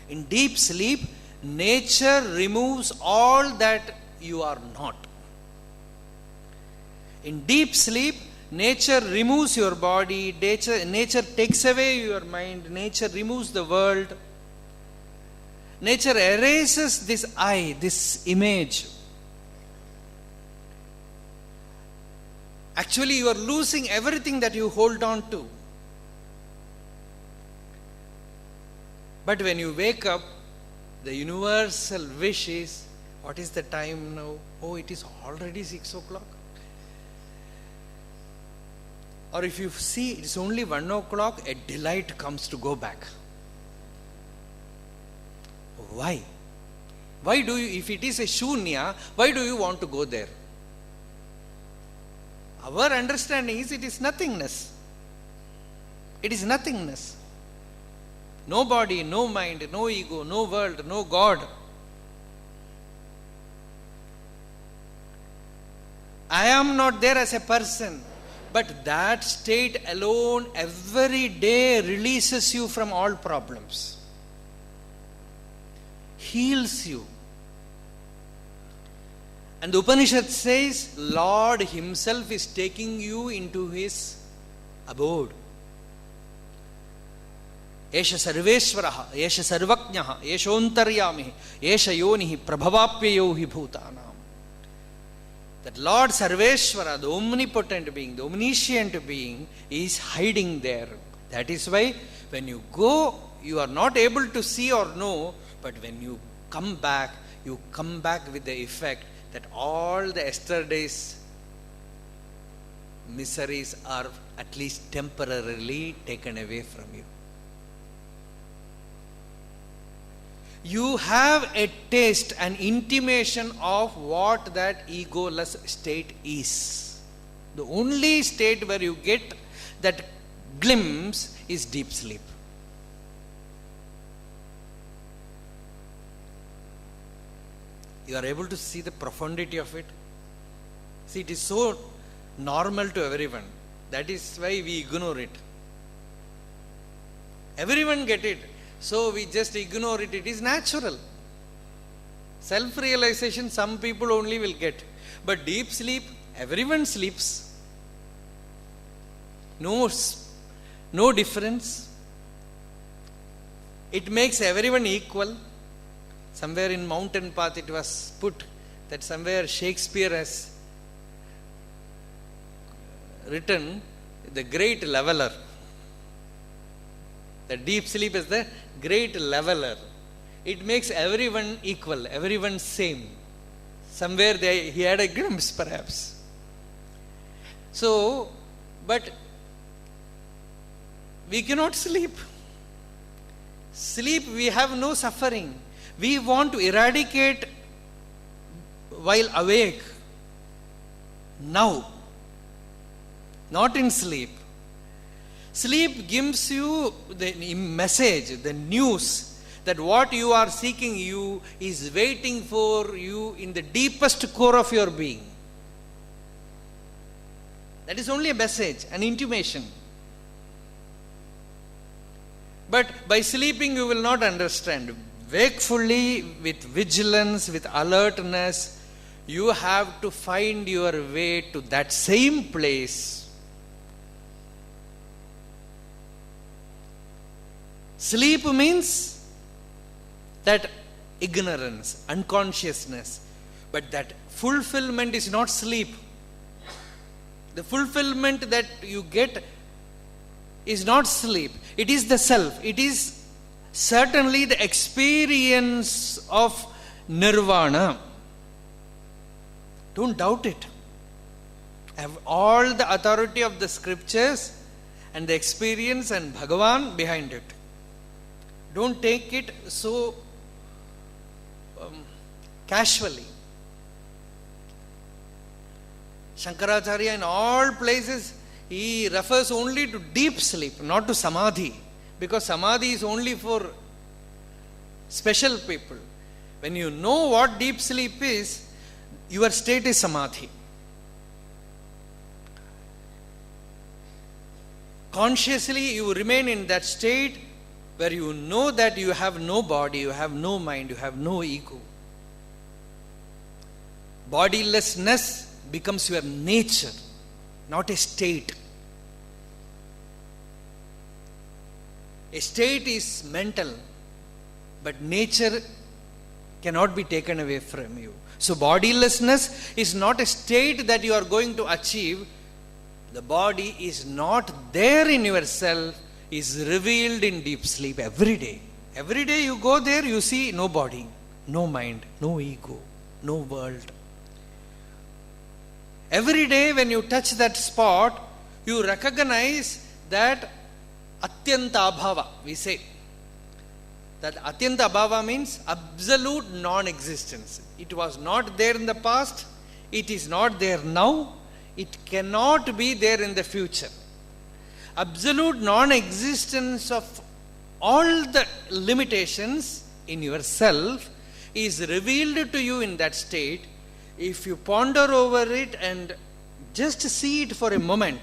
In deep sleep, nature removes all that you are not. In deep sleep, nature removes your body, nature takes away your mind, nature removes the world. Nature erases this I, this image. Actually, you are losing everything that you hold on to. But when you wake up, the universal wish is, what is the time now? Oh, it is already 6 o'clock. Or if you see it is only 1 o'clock, a delight comes to go back. Why? Why do you, if it is a shunya, why do you want to go there? Our understanding is it is nothingness. It is nothingness. No body, no mind, no ego, no world, no God. I am not there as a person. But that state alone every day releases you from all problems. Heals you. And the Upanishad says, Lord Himself is taking you into His abode. Esha sarveshvaraha, esha sarvajnaha, esha ontaryamihi, esha yonihi, prabhavapyayohi bhutanam. That Lord Sarveshwara, the omnipotent being, the omniscient being, is hiding there. That is why when you go, you are not able to see or know, but when you come back with the effect that all the yesterday's miseries are at least temporarily taken away from you. You have a taste, an intimation of what that egoless state is. The only state where you get that glimpse is deep sleep. You are able to see the profundity of it. See, it is so normal to everyone. That is why we ignore it. Everyone get it. So we just ignore it. It is natural. Self-realization some people only will get. But deep sleep, everyone sleeps. No difference. It makes everyone equal. Somewhere in Mountain Path it was put that somewhere Shakespeare has written the great leveler. The deep sleep is the great leveler. It makes everyone equal, everyone same. Somewhere he had a glimpse perhaps. So, but we cannot sleep. Sleep, we have no suffering. We want to eradicate while awake. Now. Not in sleep. Sleep gives you the message, the news that what you are seeking you is waiting for you in the deepest core of your being. That is only a message, an intimation. But by sleeping you will not understand. Wakefully, with vigilance, with alertness, you have to find your way to that same place. Sleep means that ignorance, unconsciousness. But that fulfillment is not sleep. The fulfillment that you get is not sleep. It is the self. It is certainly the experience of nirvana. Don't doubt it. Have all the authority of the scriptures and the experience and Bhagavan behind it. Don't take it so casually. Shankaracharya in all places, he refers only to deep sleep, not to samadhi. Because samadhi is only for special people. When you know what deep sleep is, your state is samadhi. Consciously you remain in that state where you know that you have no body, you have no mind, you have no ego. Bodilessness becomes your nature, not a state. A state is mental, but nature cannot be taken away from you. So bodilessness is not a state that you are going to achieve. The body is not there in yourself, is revealed in deep sleep every day. Every day you go there, you see no body, no mind, no ego, no world. Every day when you touch that spot, you recognize that atyanta abhava, we say. That atyanta abhava means absolute non-existence. It was not there in the past, it is not there now, it cannot be there in the future. Absolute non-existence of all the limitations in yourself is revealed to you in that state. If you ponder over it and just see it for a moment,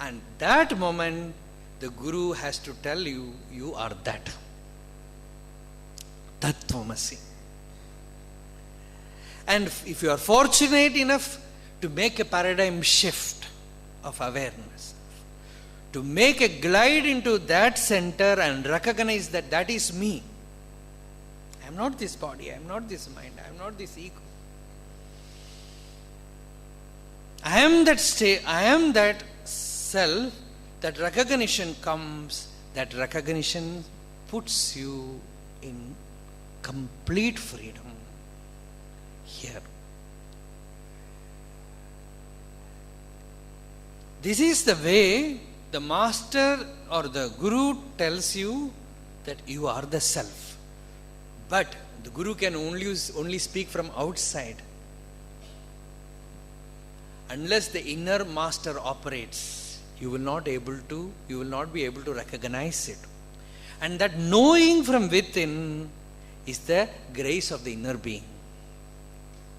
and that moment the Guru has to tell you, you are that. Tattvamasi. And if you are fortunate enough to make a paradigm shift of awareness, to make a glide into that center and recognize that that is me. I am not this body, I am not this mind, I am not this ego. I am that state, I am that self. That recognition comes, that recognition puts you in complete freedom here. This is the way the master or the Guru tells you that you are the self. But the Guru can only speak from outside. Unless the inner master operates, you will not be able to recognize it. And that knowing from within is the grace of the inner being.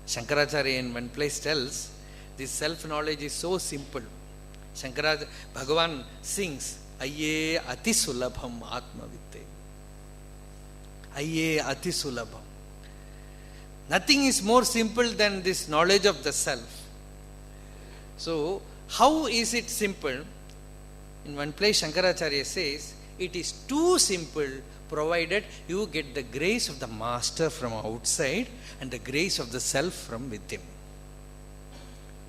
Shankaracharya in one place tells, this self-knowledge is so simple. Shankaracharya, Bhagavan sings, Ayye ati sulabham atma vitte. Ayye ati sulabham. Nothing is more simple than this knowledge of the self. So, how is it simple? In one place Shankaracharya says, it is too simple provided you get the grace of the master from outside and the grace of the self from within.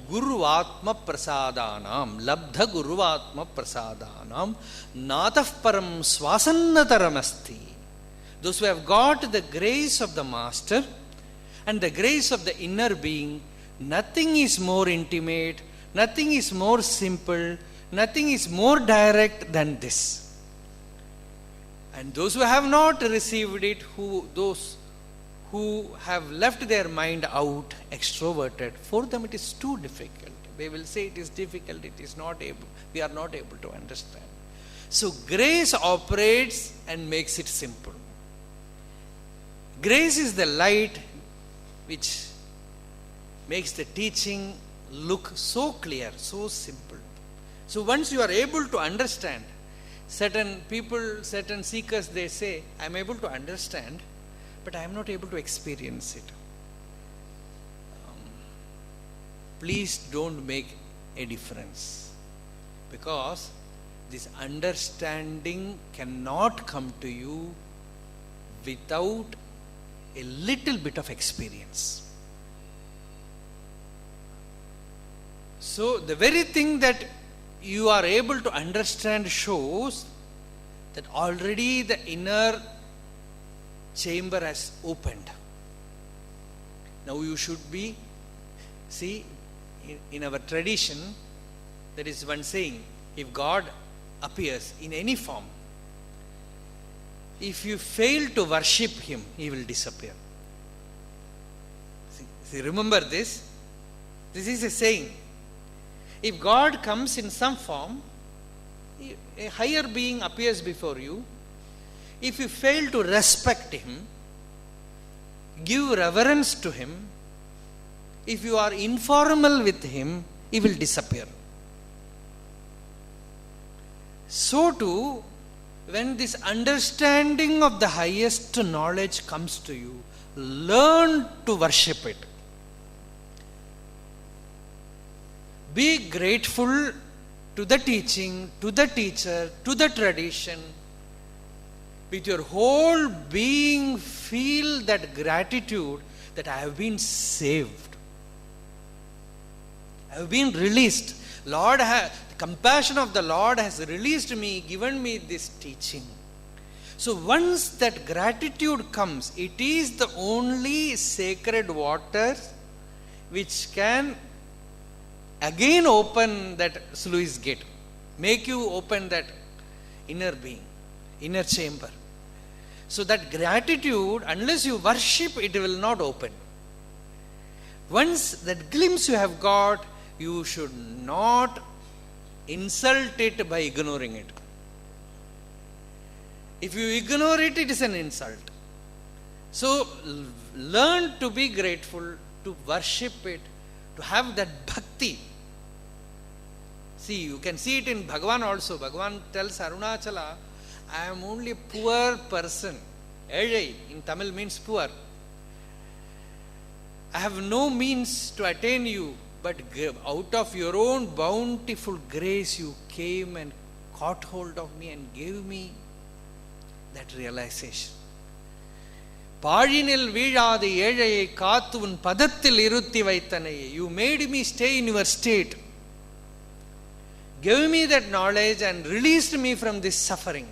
Guru Atma Prasadanam, Labdha Guru Atma Prasadanam, Natah Param Swasannataramasti. Those who have got the grace of the master and the grace of the inner being, nothing is more intimate, nothing is more simple, nothing is more direct than this. And those who have not received it, those who have left their mind out, extroverted, for them it is too difficult. They will say it is difficult, we are not able to understand. So grace operates and makes it simple. Grace is the light which makes the teaching look so clear, so simple. So once you are able to understand, certain people, certain seekers, they say, I am able to understand, but I am not able to experience it. please don't make a difference. Because this understanding cannot come to you without a little bit of experience. So the very thing that you are able to understand shows that already the inner chamber has opened. Now you should be, see, in our tradition, there is one saying, if God appears in any form, if you fail to worship Him, He will disappear. See, remember this? This is a saying. If God comes in some form, a higher being appears before you. If you fail to respect Him, give reverence to Him, if you are informal with Him, He will disappear. So too, when this understanding of the highest knowledge comes to you, learn to worship it. Be grateful to the teaching, to the teacher, to the tradition. With your whole being, feel that gratitude that I have been saved. I have been released. The compassion of the Lord has released me, given me this teaching. So once that gratitude comes, it is the only sacred water which can again open that sluice gate, make you open that inner being, inner chamber. So that gratitude, unless you worship, it will not open. Once that glimpse you have got, you should not insult it by ignoring it. If you ignore it, it is an insult. So learn to be grateful, to worship it, to have that bhakti. See, you can see it in Bhagavan also. Bhagavan tells Arunachala, I am only a poor person. Ezhai in Tamil means poor. I have no means to attain you, but out of your own bountiful grace you came and caught hold of me and gave me that realization. Pazhinil veezhadu ezhai kaathu un padathil iruthi vaithanaye. You made me stay in your state. Gave me that knowledge and released me from this suffering.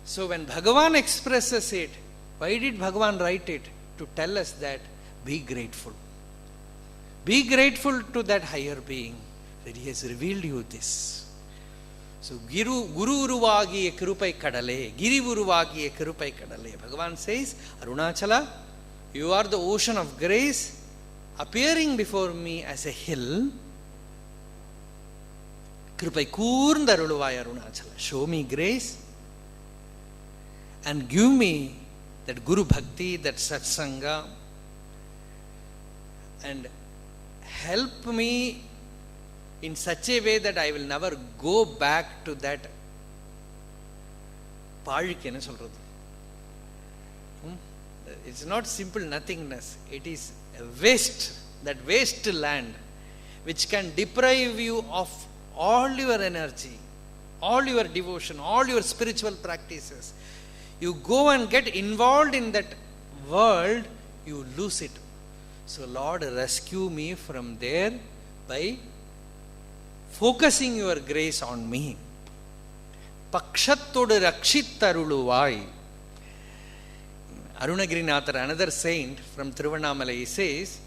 So when Bhagavan expresses it, why did Bhagavan write it? To tell us that be grateful. Be grateful to that higher being that He has revealed you this. So Guru Uruvagiye Kirupai Kadale, Giri Uruvagiye Kirupai Kadale. Bhagavan says, Arunachala, you are the ocean of grace appearing before me as a hill. Kirupai Kurndaruluvai Arunachala. Show me grace and give me that Guru Bhakti, that Satsanga, and help me in such a way that I will never go back to that Pazhikku solradhu. It's not simple nothingness. It is a waste, that waste land which can deprive you of all your energy, all your devotion, all your spiritual practices. You go and get involved in that world, you lose it. So Lord, rescue me from there by focusing your grace on me. Pakshattodu rakshittaruluvai. Arunagirinathar, another saint from Tiruvannamalai, he says,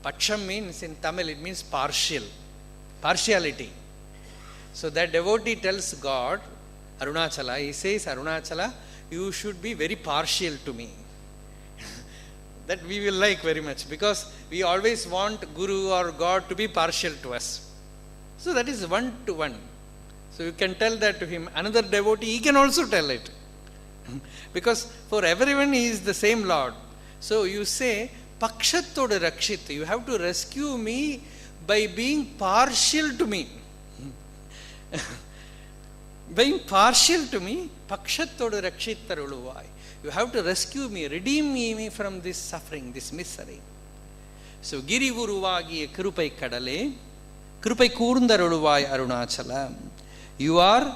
Paksham means in Tamil, it means partiality. So that devotee tells God, Arunachala, he says, Arunachala, you should be very partial to me. That we will like very much, because we always want Guru or God to be partial to us. So that is one to one. So you can tell that to him. Another devotee, he can also tell it. Because for everyone he is the same Lord. So you say, Pakshattodu rakshit. You have to rescue me by being partial to me. Being partial to me, Pakshattodu rakshittaruluvai. You have to rescue me, redeem me from this suffering, this misery. So, Giri Uruvagi Krupai Kadale, Krupai Kurundaruluvai Arunachala. You are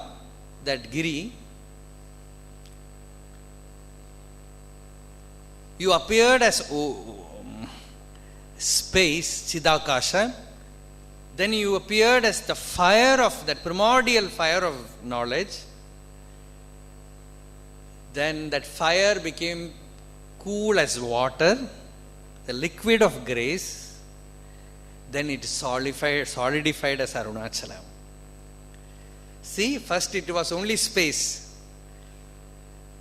that Giri. You appeared as space, Chidakasha. Then you appeared as the fire of that primordial fire of knowledge. Then that fire became cool as water, the liquid of grace. Then it solidified as Arunachala. See, first it was only space.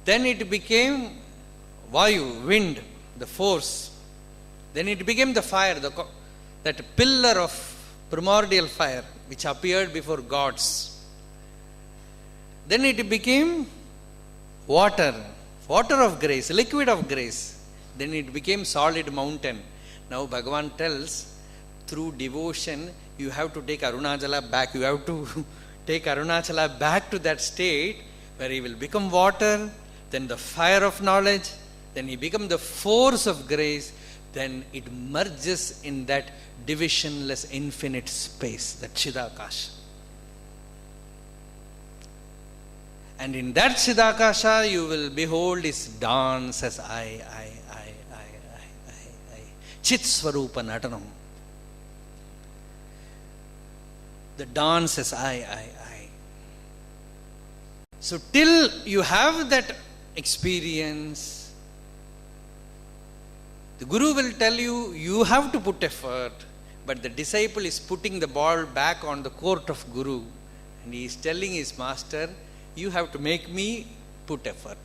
Then it became Vayu, wind, the force. Then it became the fire, that pillar of primordial fire which appeared before gods. Then it became water, water of grace, liquid of grace. Then it became solid mountain. Now Bhagavan tells, through devotion, you have to take Arunachala back. You have to take Arunachala back to that state where he will become water, then the fire of knowledge, then he becomes the force of grace, then it merges in that divisionless infinite space, that Chidakasha. And in that Chidakasha you will behold his dance as I. Chit Swarupa Natanam. The dance as I. So till you have that experience, the Guru will tell you, you have to put effort, but the disciple is putting the ball back on the court of Guru, and he is telling his master, you have to make me put effort.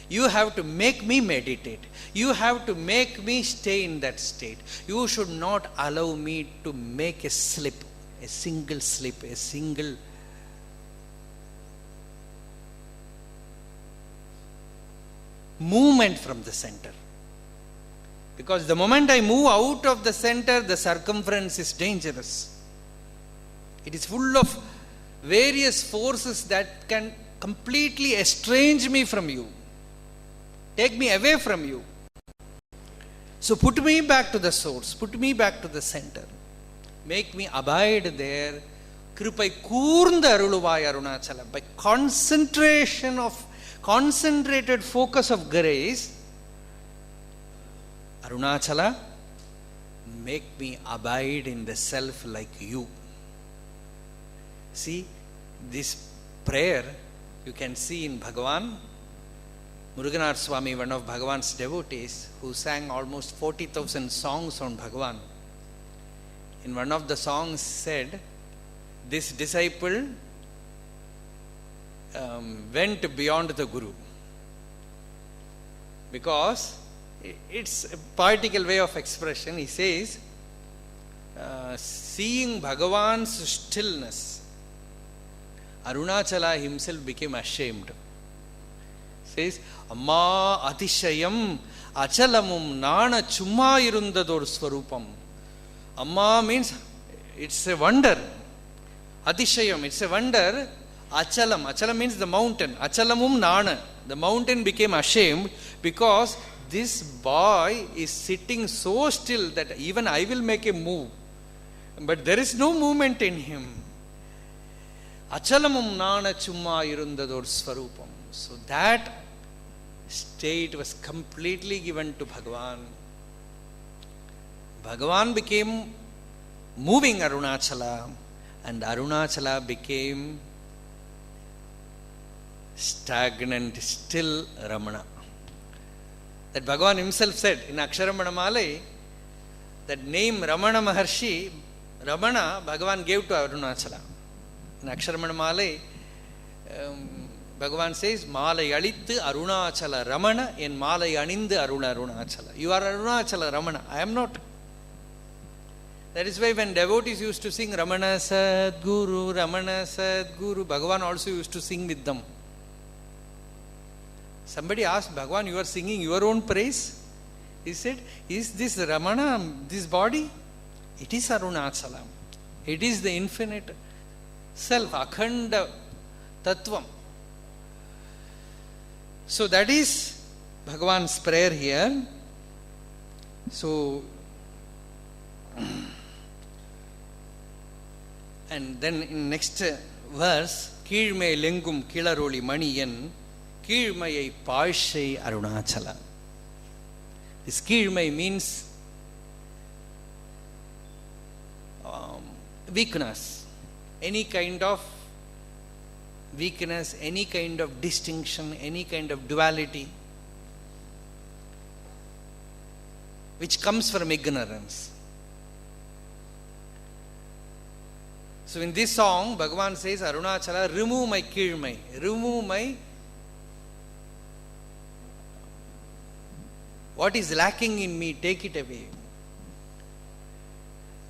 You have to make me meditate. You have to make me stay in that state. You should not allow me to make a slip, a single slip, a single movement from the center. Because the moment I move out of the center, the circumference is dangerous. It is full of various forces that can completely estrange me from you, take me away from you. So put me back to the source, put me back to the center. Make me abide there. Kripai Kurunda Aruluvai Arunachala. By concentrated focus of grace, Arunachala, make me abide in the self like you. See, this prayer you can see in Bhagavan. Muruganar Swami, one of Bhagavan's devotees, who sang almost 40,000 songs on Bhagavan. In one of the songs said, this disciple went beyond the Guru. Because it's a poetical way of expression. He says, seeing Bhagavan's stillness, Arunachala himself became ashamed. Says, Amma Atishayam Achalamum Nana Chumma Irundadur Swarupam. Amma means it's a wonder. Atishayam, it's a wonder. Achalam, Achalam means the mountain. Achalamum Nana. The mountain became ashamed because this boy is sitting so still that even I will make a move. But there is no movement in him. Achalamum Nana Chumma Irundadur Swarupam. So that state was completely given to Bhagavan. Bhagavan became moving Arunachala, and Arunachala became stagnant, still Ramana. That Bhagavan himself said in Aksharamanamalai, that name Ramana Maharshi, Ramana, Bhagavan gave to Arunachala. In Aksharamanamalai, Bhagavan says, Malai Alithu Arunachala Ramana and Malai Anindu Arunachala. You are Arunachala Ramana. I am not. That is why when devotees used to sing Ramana Sadguru, Ramana Sadguru, Bhagavan also used to sing with them. Somebody asked Bhagavan, you are singing your own praise? He said, is this Ramana, this body? It is Arunachala. It is the infinite self, Akhanda Tattvam. So that is Bhagavan's prayer here. So And then in next verse, Keelmai lengum kilaroli maniyan, Keelmayai paashai Arunachala. This Keelmai means weakness, any kind of weakness, any kind of distinction, any kind of duality, which comes from ignorance. So in this song, Bhagavan says, Arunachala, remove my Keelmai, remove my what is lacking in me, take it away.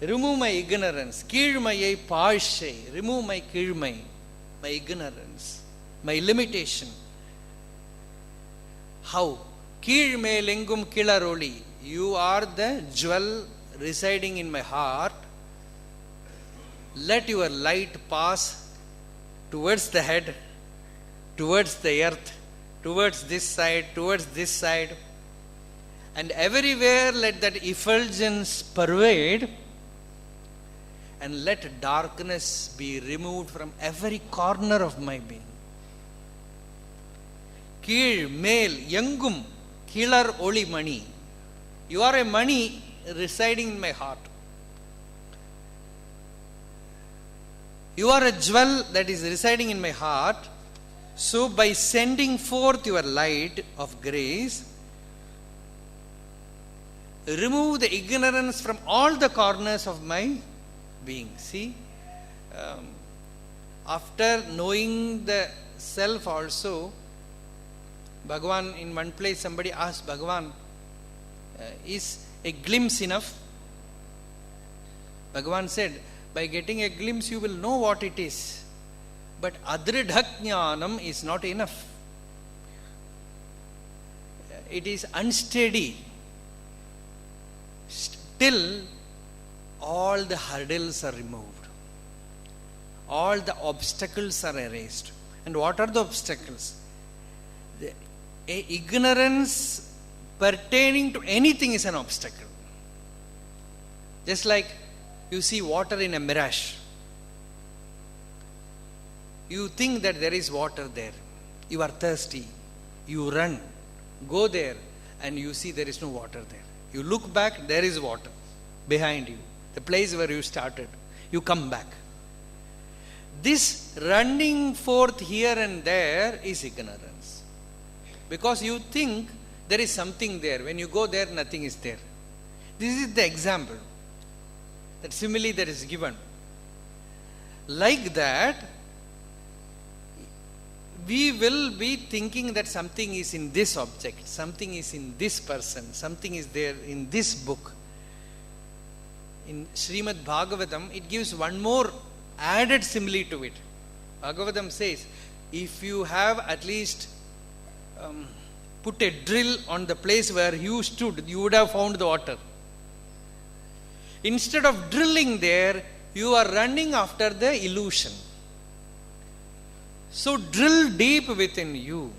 Remove my ignorance. Keelmayai paashai. Remove my Keelmai, my ignorance, my limitation. How? Keelmai lengum kilaroli. You are the jewel residing in my heart. Let your light pass towards the head, towards the earth, towards this side, and everywhere let that effulgence pervade, and let darkness be removed from every corner of my being. Keel, male, yangum, kilar oli mani. You are a mani residing in my heart. You are a jewel that is residing in my heart. So by sending forth your light of grace, remove the ignorance from all the corners of my being. See, after knowing the self also, Bhagavan, in one place somebody asked Bhagavan, is a glimpse enough? Bhagavan said, by getting a glimpse you will know what it is. But adridhajnanam is not enough. It is unsteady. Till all the hurdles are removed, all the obstacles are erased. And what are the obstacles? Ignorance pertaining to anything is an obstacle. Just like you see water in a mirage. You think that there is water there. You are thirsty. You run. Go there and you see there is no water there. You look back, there is water behind you. The place where you started. You come back. This running forth here and there is ignorance. Because you think there is something there. When you go there, nothing is there. This is the example. That simile that is given. Like that, we will be thinking that something is in this object, something is in this person, something is there in this book. In Srimad Bhagavatam, it gives one more added simile to it. Bhagavatam says, if you have at least put a drill on the place where you stood, you would have found the water. Instead of drilling there, you are running after the illusion. So drill deep within you.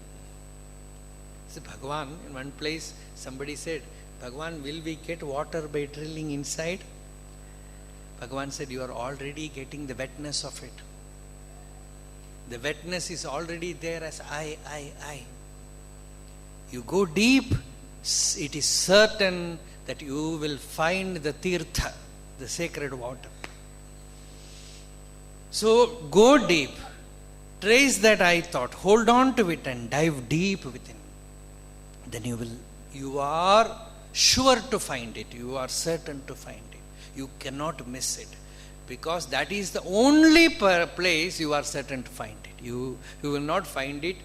So Bhagavan, in one place, somebody said, Bhagavan, will we get water by drilling inside? Bhagavan said, you are already getting the wetness of it. The wetness is already there as I. You go deep, it is certain that you will find the tirtha, the sacred water. So go deep. Trace that I thought, hold on to it and dive deep within. Then you are sure to find it. You are certain to find it. You cannot miss it. Because that is the only place you are certain to find it. You will not find it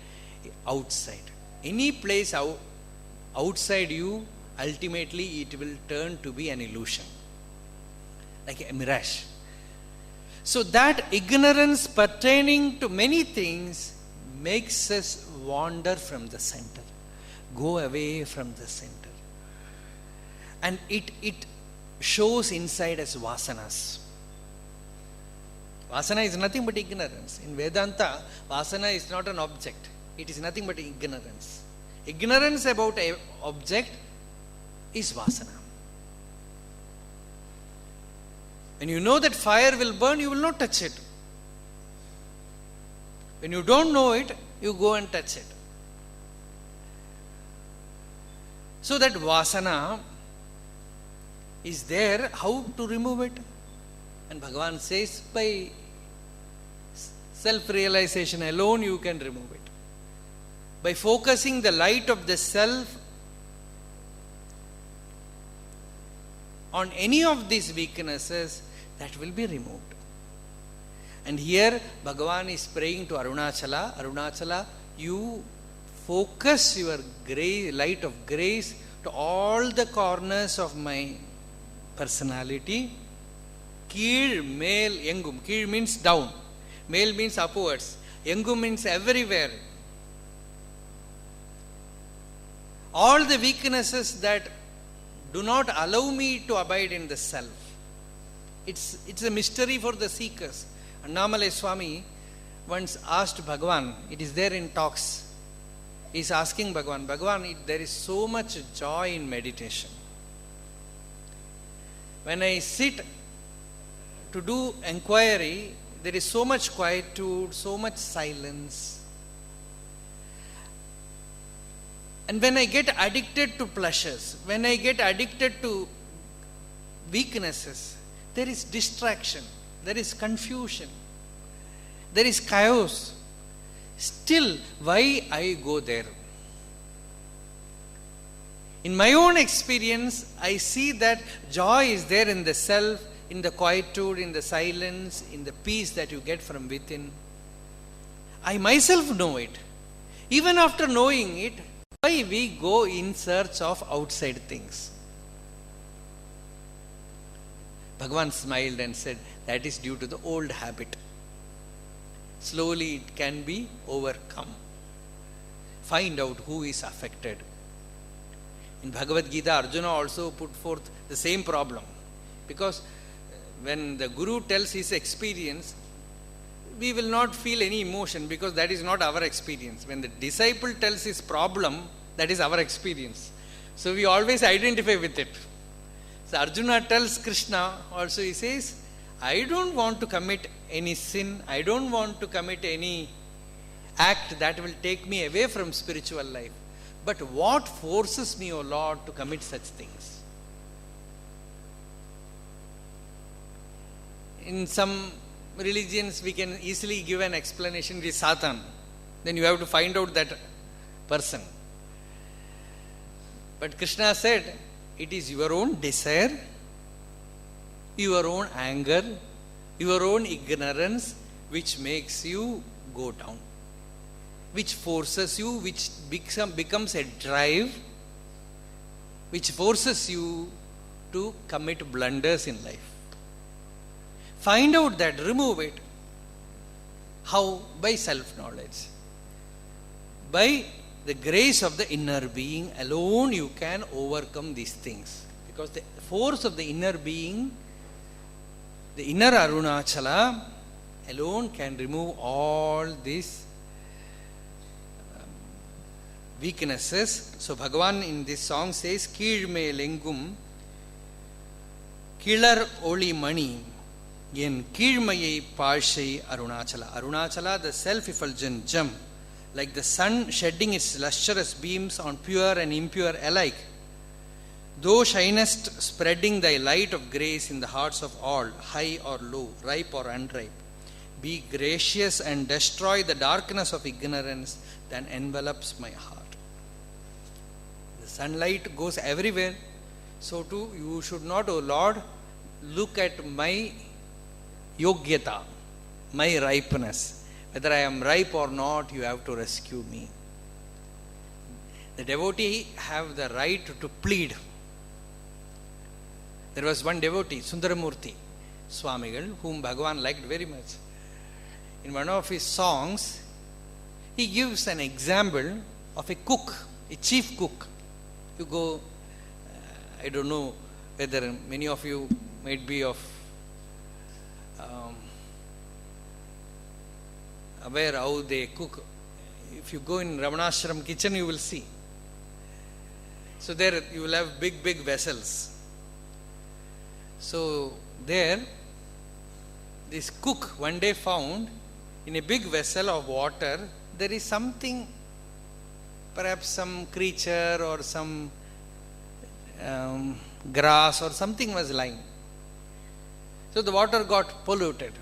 outside. Any place outside you, ultimately it will turn to be an illusion. Like a mirage. So that ignorance pertaining to many things makes us wander from the center. Go away from the center. And it shows inside as vasanas. Vasana is nothing but ignorance. In Vedanta, vasana is not an object. It is nothing but ignorance. Ignorance about an object is vasana. When you know that fire will burn, you will not touch it. When you don't know it, you go and touch it. So that vasana is there. How to remove it? And Bhagavan says, by self-realization alone you can remove it. By focusing the light of the self on any of these weaknesses, that will be removed. And here Bhagavan is praying to Arunachala. Arunachala, you focus your light of grace to all the corners of my personality. Keel, male, yengum. Keel means down. Male means upwards. Yengum means everywhere. All the weaknesses that do not allow me to abide in the self. It's a mystery for the seekers. Annamalai Swami once asked Bhagavan, it is there in talks. He is asking Bhagavan, Bhagavan, there is so much joy in meditation. When I sit to do inquiry, there is so much quietude, so much silence. And when I get addicted to pleasures, when I get addicted to weaknesses, there is distraction, there is confusion, there is chaos. Still, why I go there? In my own experience, I see that joy is there in the self, in the quietude, in the silence, in the peace that you get from within. I myself know it. Even after knowing it, why we go in search of outside things? Bhagavan smiled and said, that is due to the old habit. Slowly it can be overcome. Find out who is affected. In Bhagavad Gita, Arjuna also put forth the same problem. Because when the Guru tells his experience, we will not feel any emotion because that is not our experience. When the disciple tells his problem, that is our experience. So we always identify with it. So Arjuna tells Krishna also, he says, I don't want to commit any sin. I don't want to commit any act that will take me away from spiritual life. But what forces me, O Lord, to commit such things? In some religions, we can easily give an explanation, it is Satan. Then you have to find out that person. But Krishna said, it is your own desire, your own anger, your own ignorance which makes you go down, which forces you, which becomes a drive, which forces you to commit blunders in life. Find out that, remove it. How? By self-knowledge. By the grace of the inner being alone you can overcome these things. Because the force of the inner being, the inner Arunachala alone can remove all these weaknesses. So Bhagavan in this song says, Keelme lengum Kilar Oli Mani Yen Keelmayai Parshai Arunachala. Arunachala, the self-effulgent gem, like the sun shedding its lustrous beams on pure and impure alike. Thou shinest spreading thy light of grace in the hearts of all, high or low, ripe or unripe. Be gracious and destroy the darkness of ignorance that envelops my heart. The sunlight goes everywhere. So too, you should not, O Lord, look at my yogyata, my ripeness. Whether I am ripe or not, you have to rescue me. The devotee have the right to plead. There was one devotee, Sundaramurti Swamigal, whom Bhagavan liked very much. In one of his songs, he gives an example of a cook, a chief cook. You go, I don't know whether many of you might be of aware how they cook. If you go in Ramanasramam kitchen, you will see. So there you will have big vessels. So there this cook one day found in a big vessel of water, there is something, perhaps some creature or some grass or something was lying. So the water got polluted.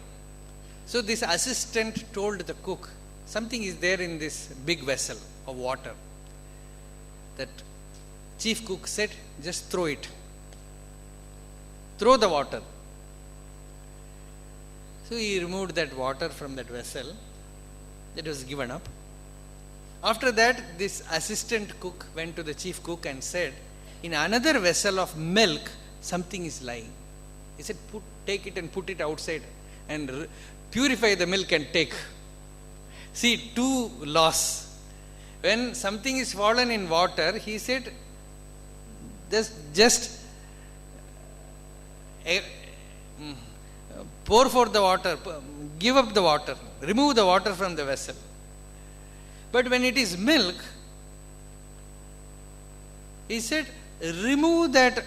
So this assistant told the cook, something is there in this big vessel of water. That chief cook said, just throw it. Throw the water. So he removed that water from that vessel. That was given up. After that, this assistant cook went to the chief cook and said, in another vessel of milk, something is lying. He said, take it and put it outside and purify the milk and take. See, two laws. When something is fallen in water, he said, just pour forth the water, give up the water, remove the water from the vessel. But when it is milk, he said, remove that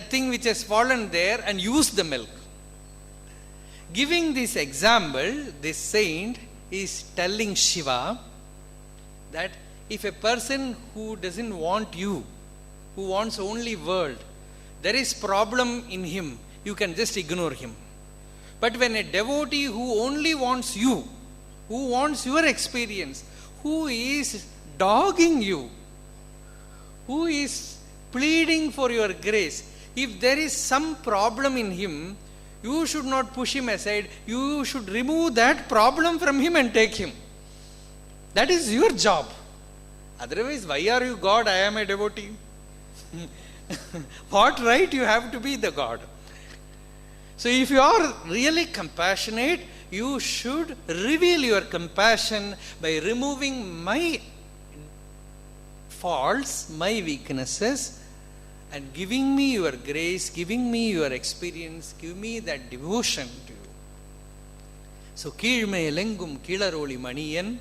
thing which has fallen there and use the milk. Giving this example, this saint is telling Shiva that if a person who doesn't want you, who wants only world, there is problem in him, you can just ignore him. But when a devotee who only wants you, who wants your experience, who is dogging you, who is pleading for your grace, if there is some problem in him, you should not push him aside. You should remove that problem from him and take him. That is your job. Otherwise, why are you God? I am a devotee. What right you have to be the God? So if you are really compassionate, you should reveal your compassion by removing my faults, my weaknesses, and giving me your grace, giving me your experience, give me that devotion to you. So, Keelmai Lengum Kilaroli Maniyan,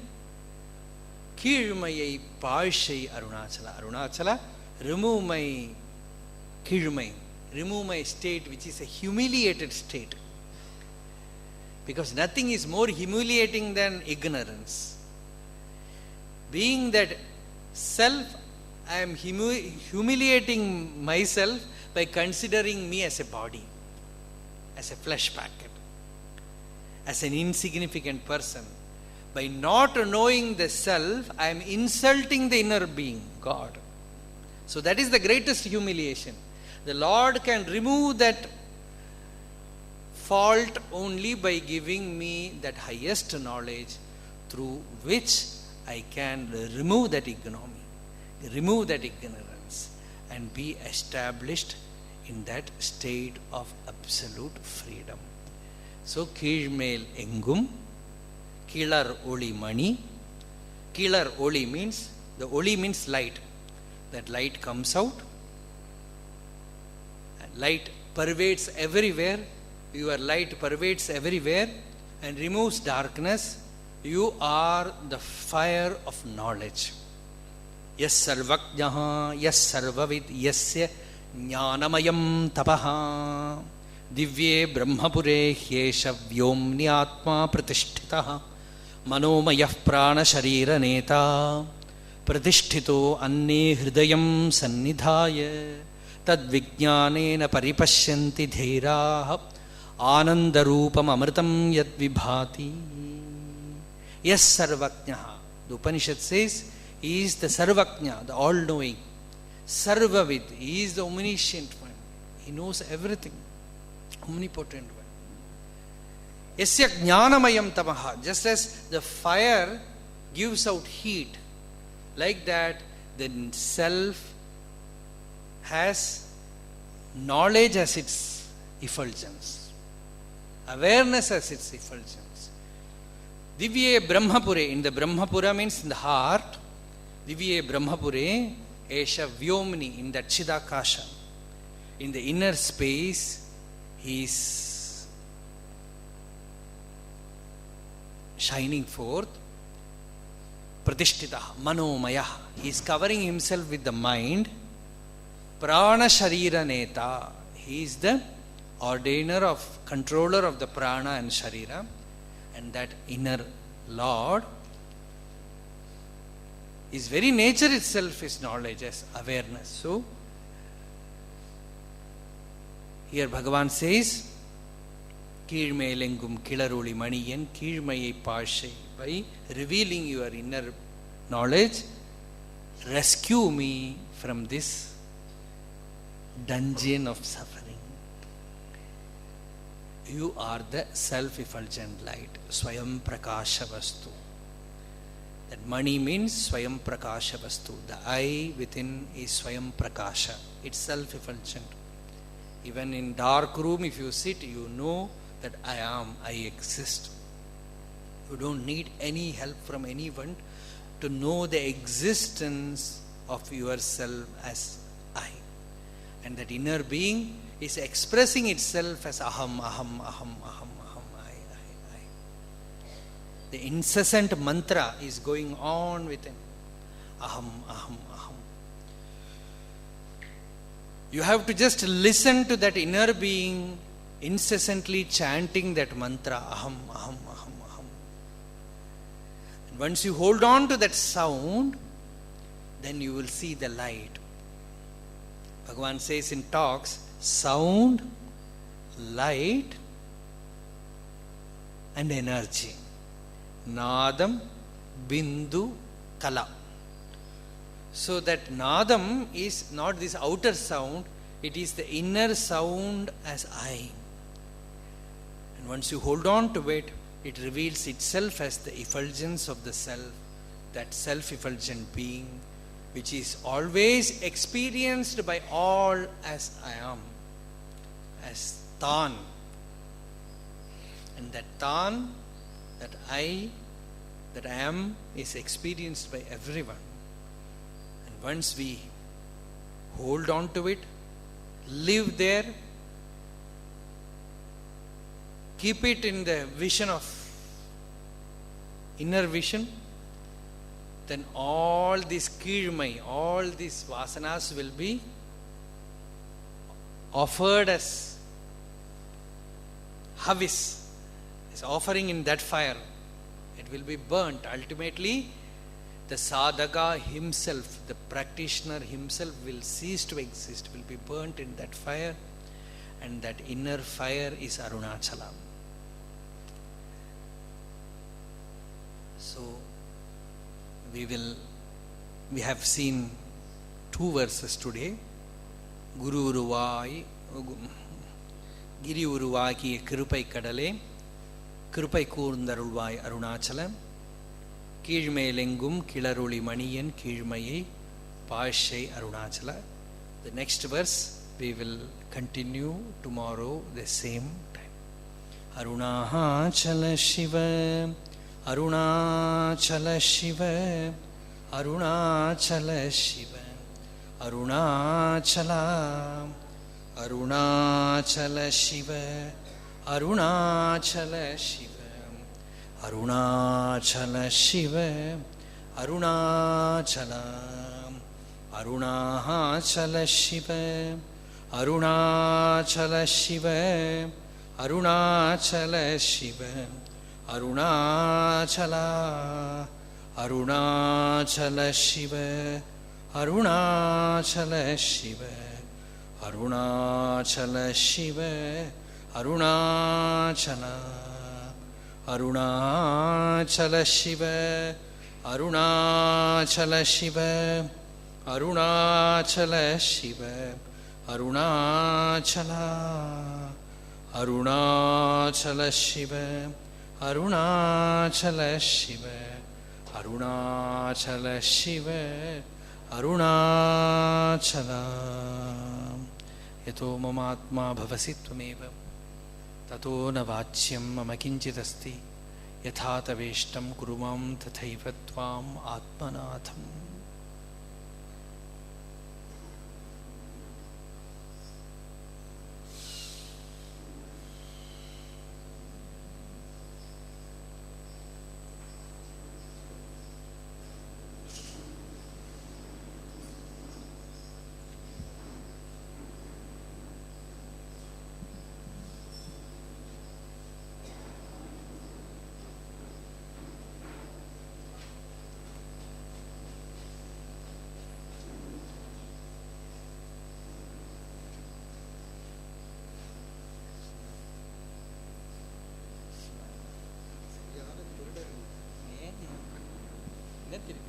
Keelmayai Paashai Arunachala. Arunachala, remove my Keelmai, remove my state which is a humiliated state. Because nothing is more humiliating than ignorance. Being that self, I am humiliating myself by considering me as a body, as a flesh packet, as an insignificant person. By not knowing the self, I am insulting the inner being, God. So that is the greatest humiliation. The Lord can remove that fault only by giving me that highest knowledge through which I can remove that ignominy, remove that ignorance, and be established in that state of absolute freedom. So, Keelmel Engum, Kilar Oli Mani. Kilar Oli means, the Oli means light. That light comes out, and light pervades everywhere. Your light pervades everywhere and removes darkness. You are the fire of knowledge. Yas sarvajnaha, yas sarvavid, yasya jnanamayam tapaha, divye brahmapure hyesha vyomni atma pratishtitaha, manomayah prana sharira neta, pratishtito anne hridayam sannidhaya, tad vijnanena paripashyanti dhiraha, anandarupam amritam yad vibhati. Yes, sarvajnaha. The Upanishad says, he is the Sarvajna, the all-knowing. Sarvavid, he is the omniscient one. He knows everything. Omnipotent one. Yasya jnanamayam tamaha. Just as the fire gives out heat, like that, the self has knowledge as its effulgence. Awareness as its effulgence. Divye Brahmapure, in the Brahmapura means in the heart. Divye Brahmapure, Esha Vyomni, in that Chidakasha. In the inner space, he is shining forth. Pratishtita, Manomaya. He is covering himself with the mind. Prana Sharira Neta. He is the ordainer of, controller of the prana and sharira, and that inner Lord, his very nature itself is knowledge as awareness. So, here Bhagavan says, Keelmelengum Kilaruli Maniyan Keelmayai Pashay, by revealing your inner knowledge, rescue me from this dungeon of suffering. You are the self-effulgent light, Swayam Prakasha Vastu. That mani means Swayam Prakasha Vastu. The I within is Swayam Prakasha. It's self-effulgent. Even in dark room, if you sit, you know that I exist. You don't need any help from anyone to know the existence of yourself as I. And that inner being is expressing itself as aham, aham, aham, aham, aham, I. The incessant mantra is going on within. Aham, aham, aham. You have to just listen to that inner being incessantly chanting that mantra, aham, aham, aham, aham. And once you hold on to that sound, then you will see the light. Bhagavan says in talks, sound, light, and energy. Nadam, Bindu, Kala. So that Nadam is not this outer sound, it is the inner sound as I. And once you hold on to it, it reveals itself as the effulgence of the self, that self-effulgent being, which is always experienced by all as I am, as Tan. And that Tan, that I am, is experienced by everyone. And once we hold on to it, live there, keep it in the vision of inner vision, then all this kirmai, all these vasanas will be offered as havis, as offering in that fire. It will be burnt. Ultimately, the sadhaka himself, the practitioner himself will cease to exist, will be burnt in that fire, and that inner fire is Arunachalam. So, we have seen 2 verses today. Guru Uruvai, Giri Uruvaki Kirupai Kadale, Kirupai Kurndarulvai Arunachalam, Keelmelengum Kilaruli Maniyan Keelmayai Pashay Arunachala. The next verse we will continue tomorrow the same time. Arunachala Shiva, Arunachala Shiva, Arunachala Shiva, Arunachala, Arunachala Shiva, Arunachala Shiva, Arunachala Shiva, Arunachala, Arunachala Shiva, Arunachala Shiva, Arunachala Shiva, Arunachala, Arunachala Shiva, Arunachala Shiva, Arunachala Shiva, Arunachala, Arunachala Shiva, Arunachala Shiva, Arunachala Shiva, Arunachala, Arunachala Shiva, Arunachala Shiva, Arunachala Shiva, Arunachala. Yato mamatma bhavasi tvameva, tato na vachyam mama kinchitasti, yatha taveshtam kurumam tathaiva tvam atmanatham. எத்தனை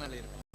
நாள் இருக்கும்?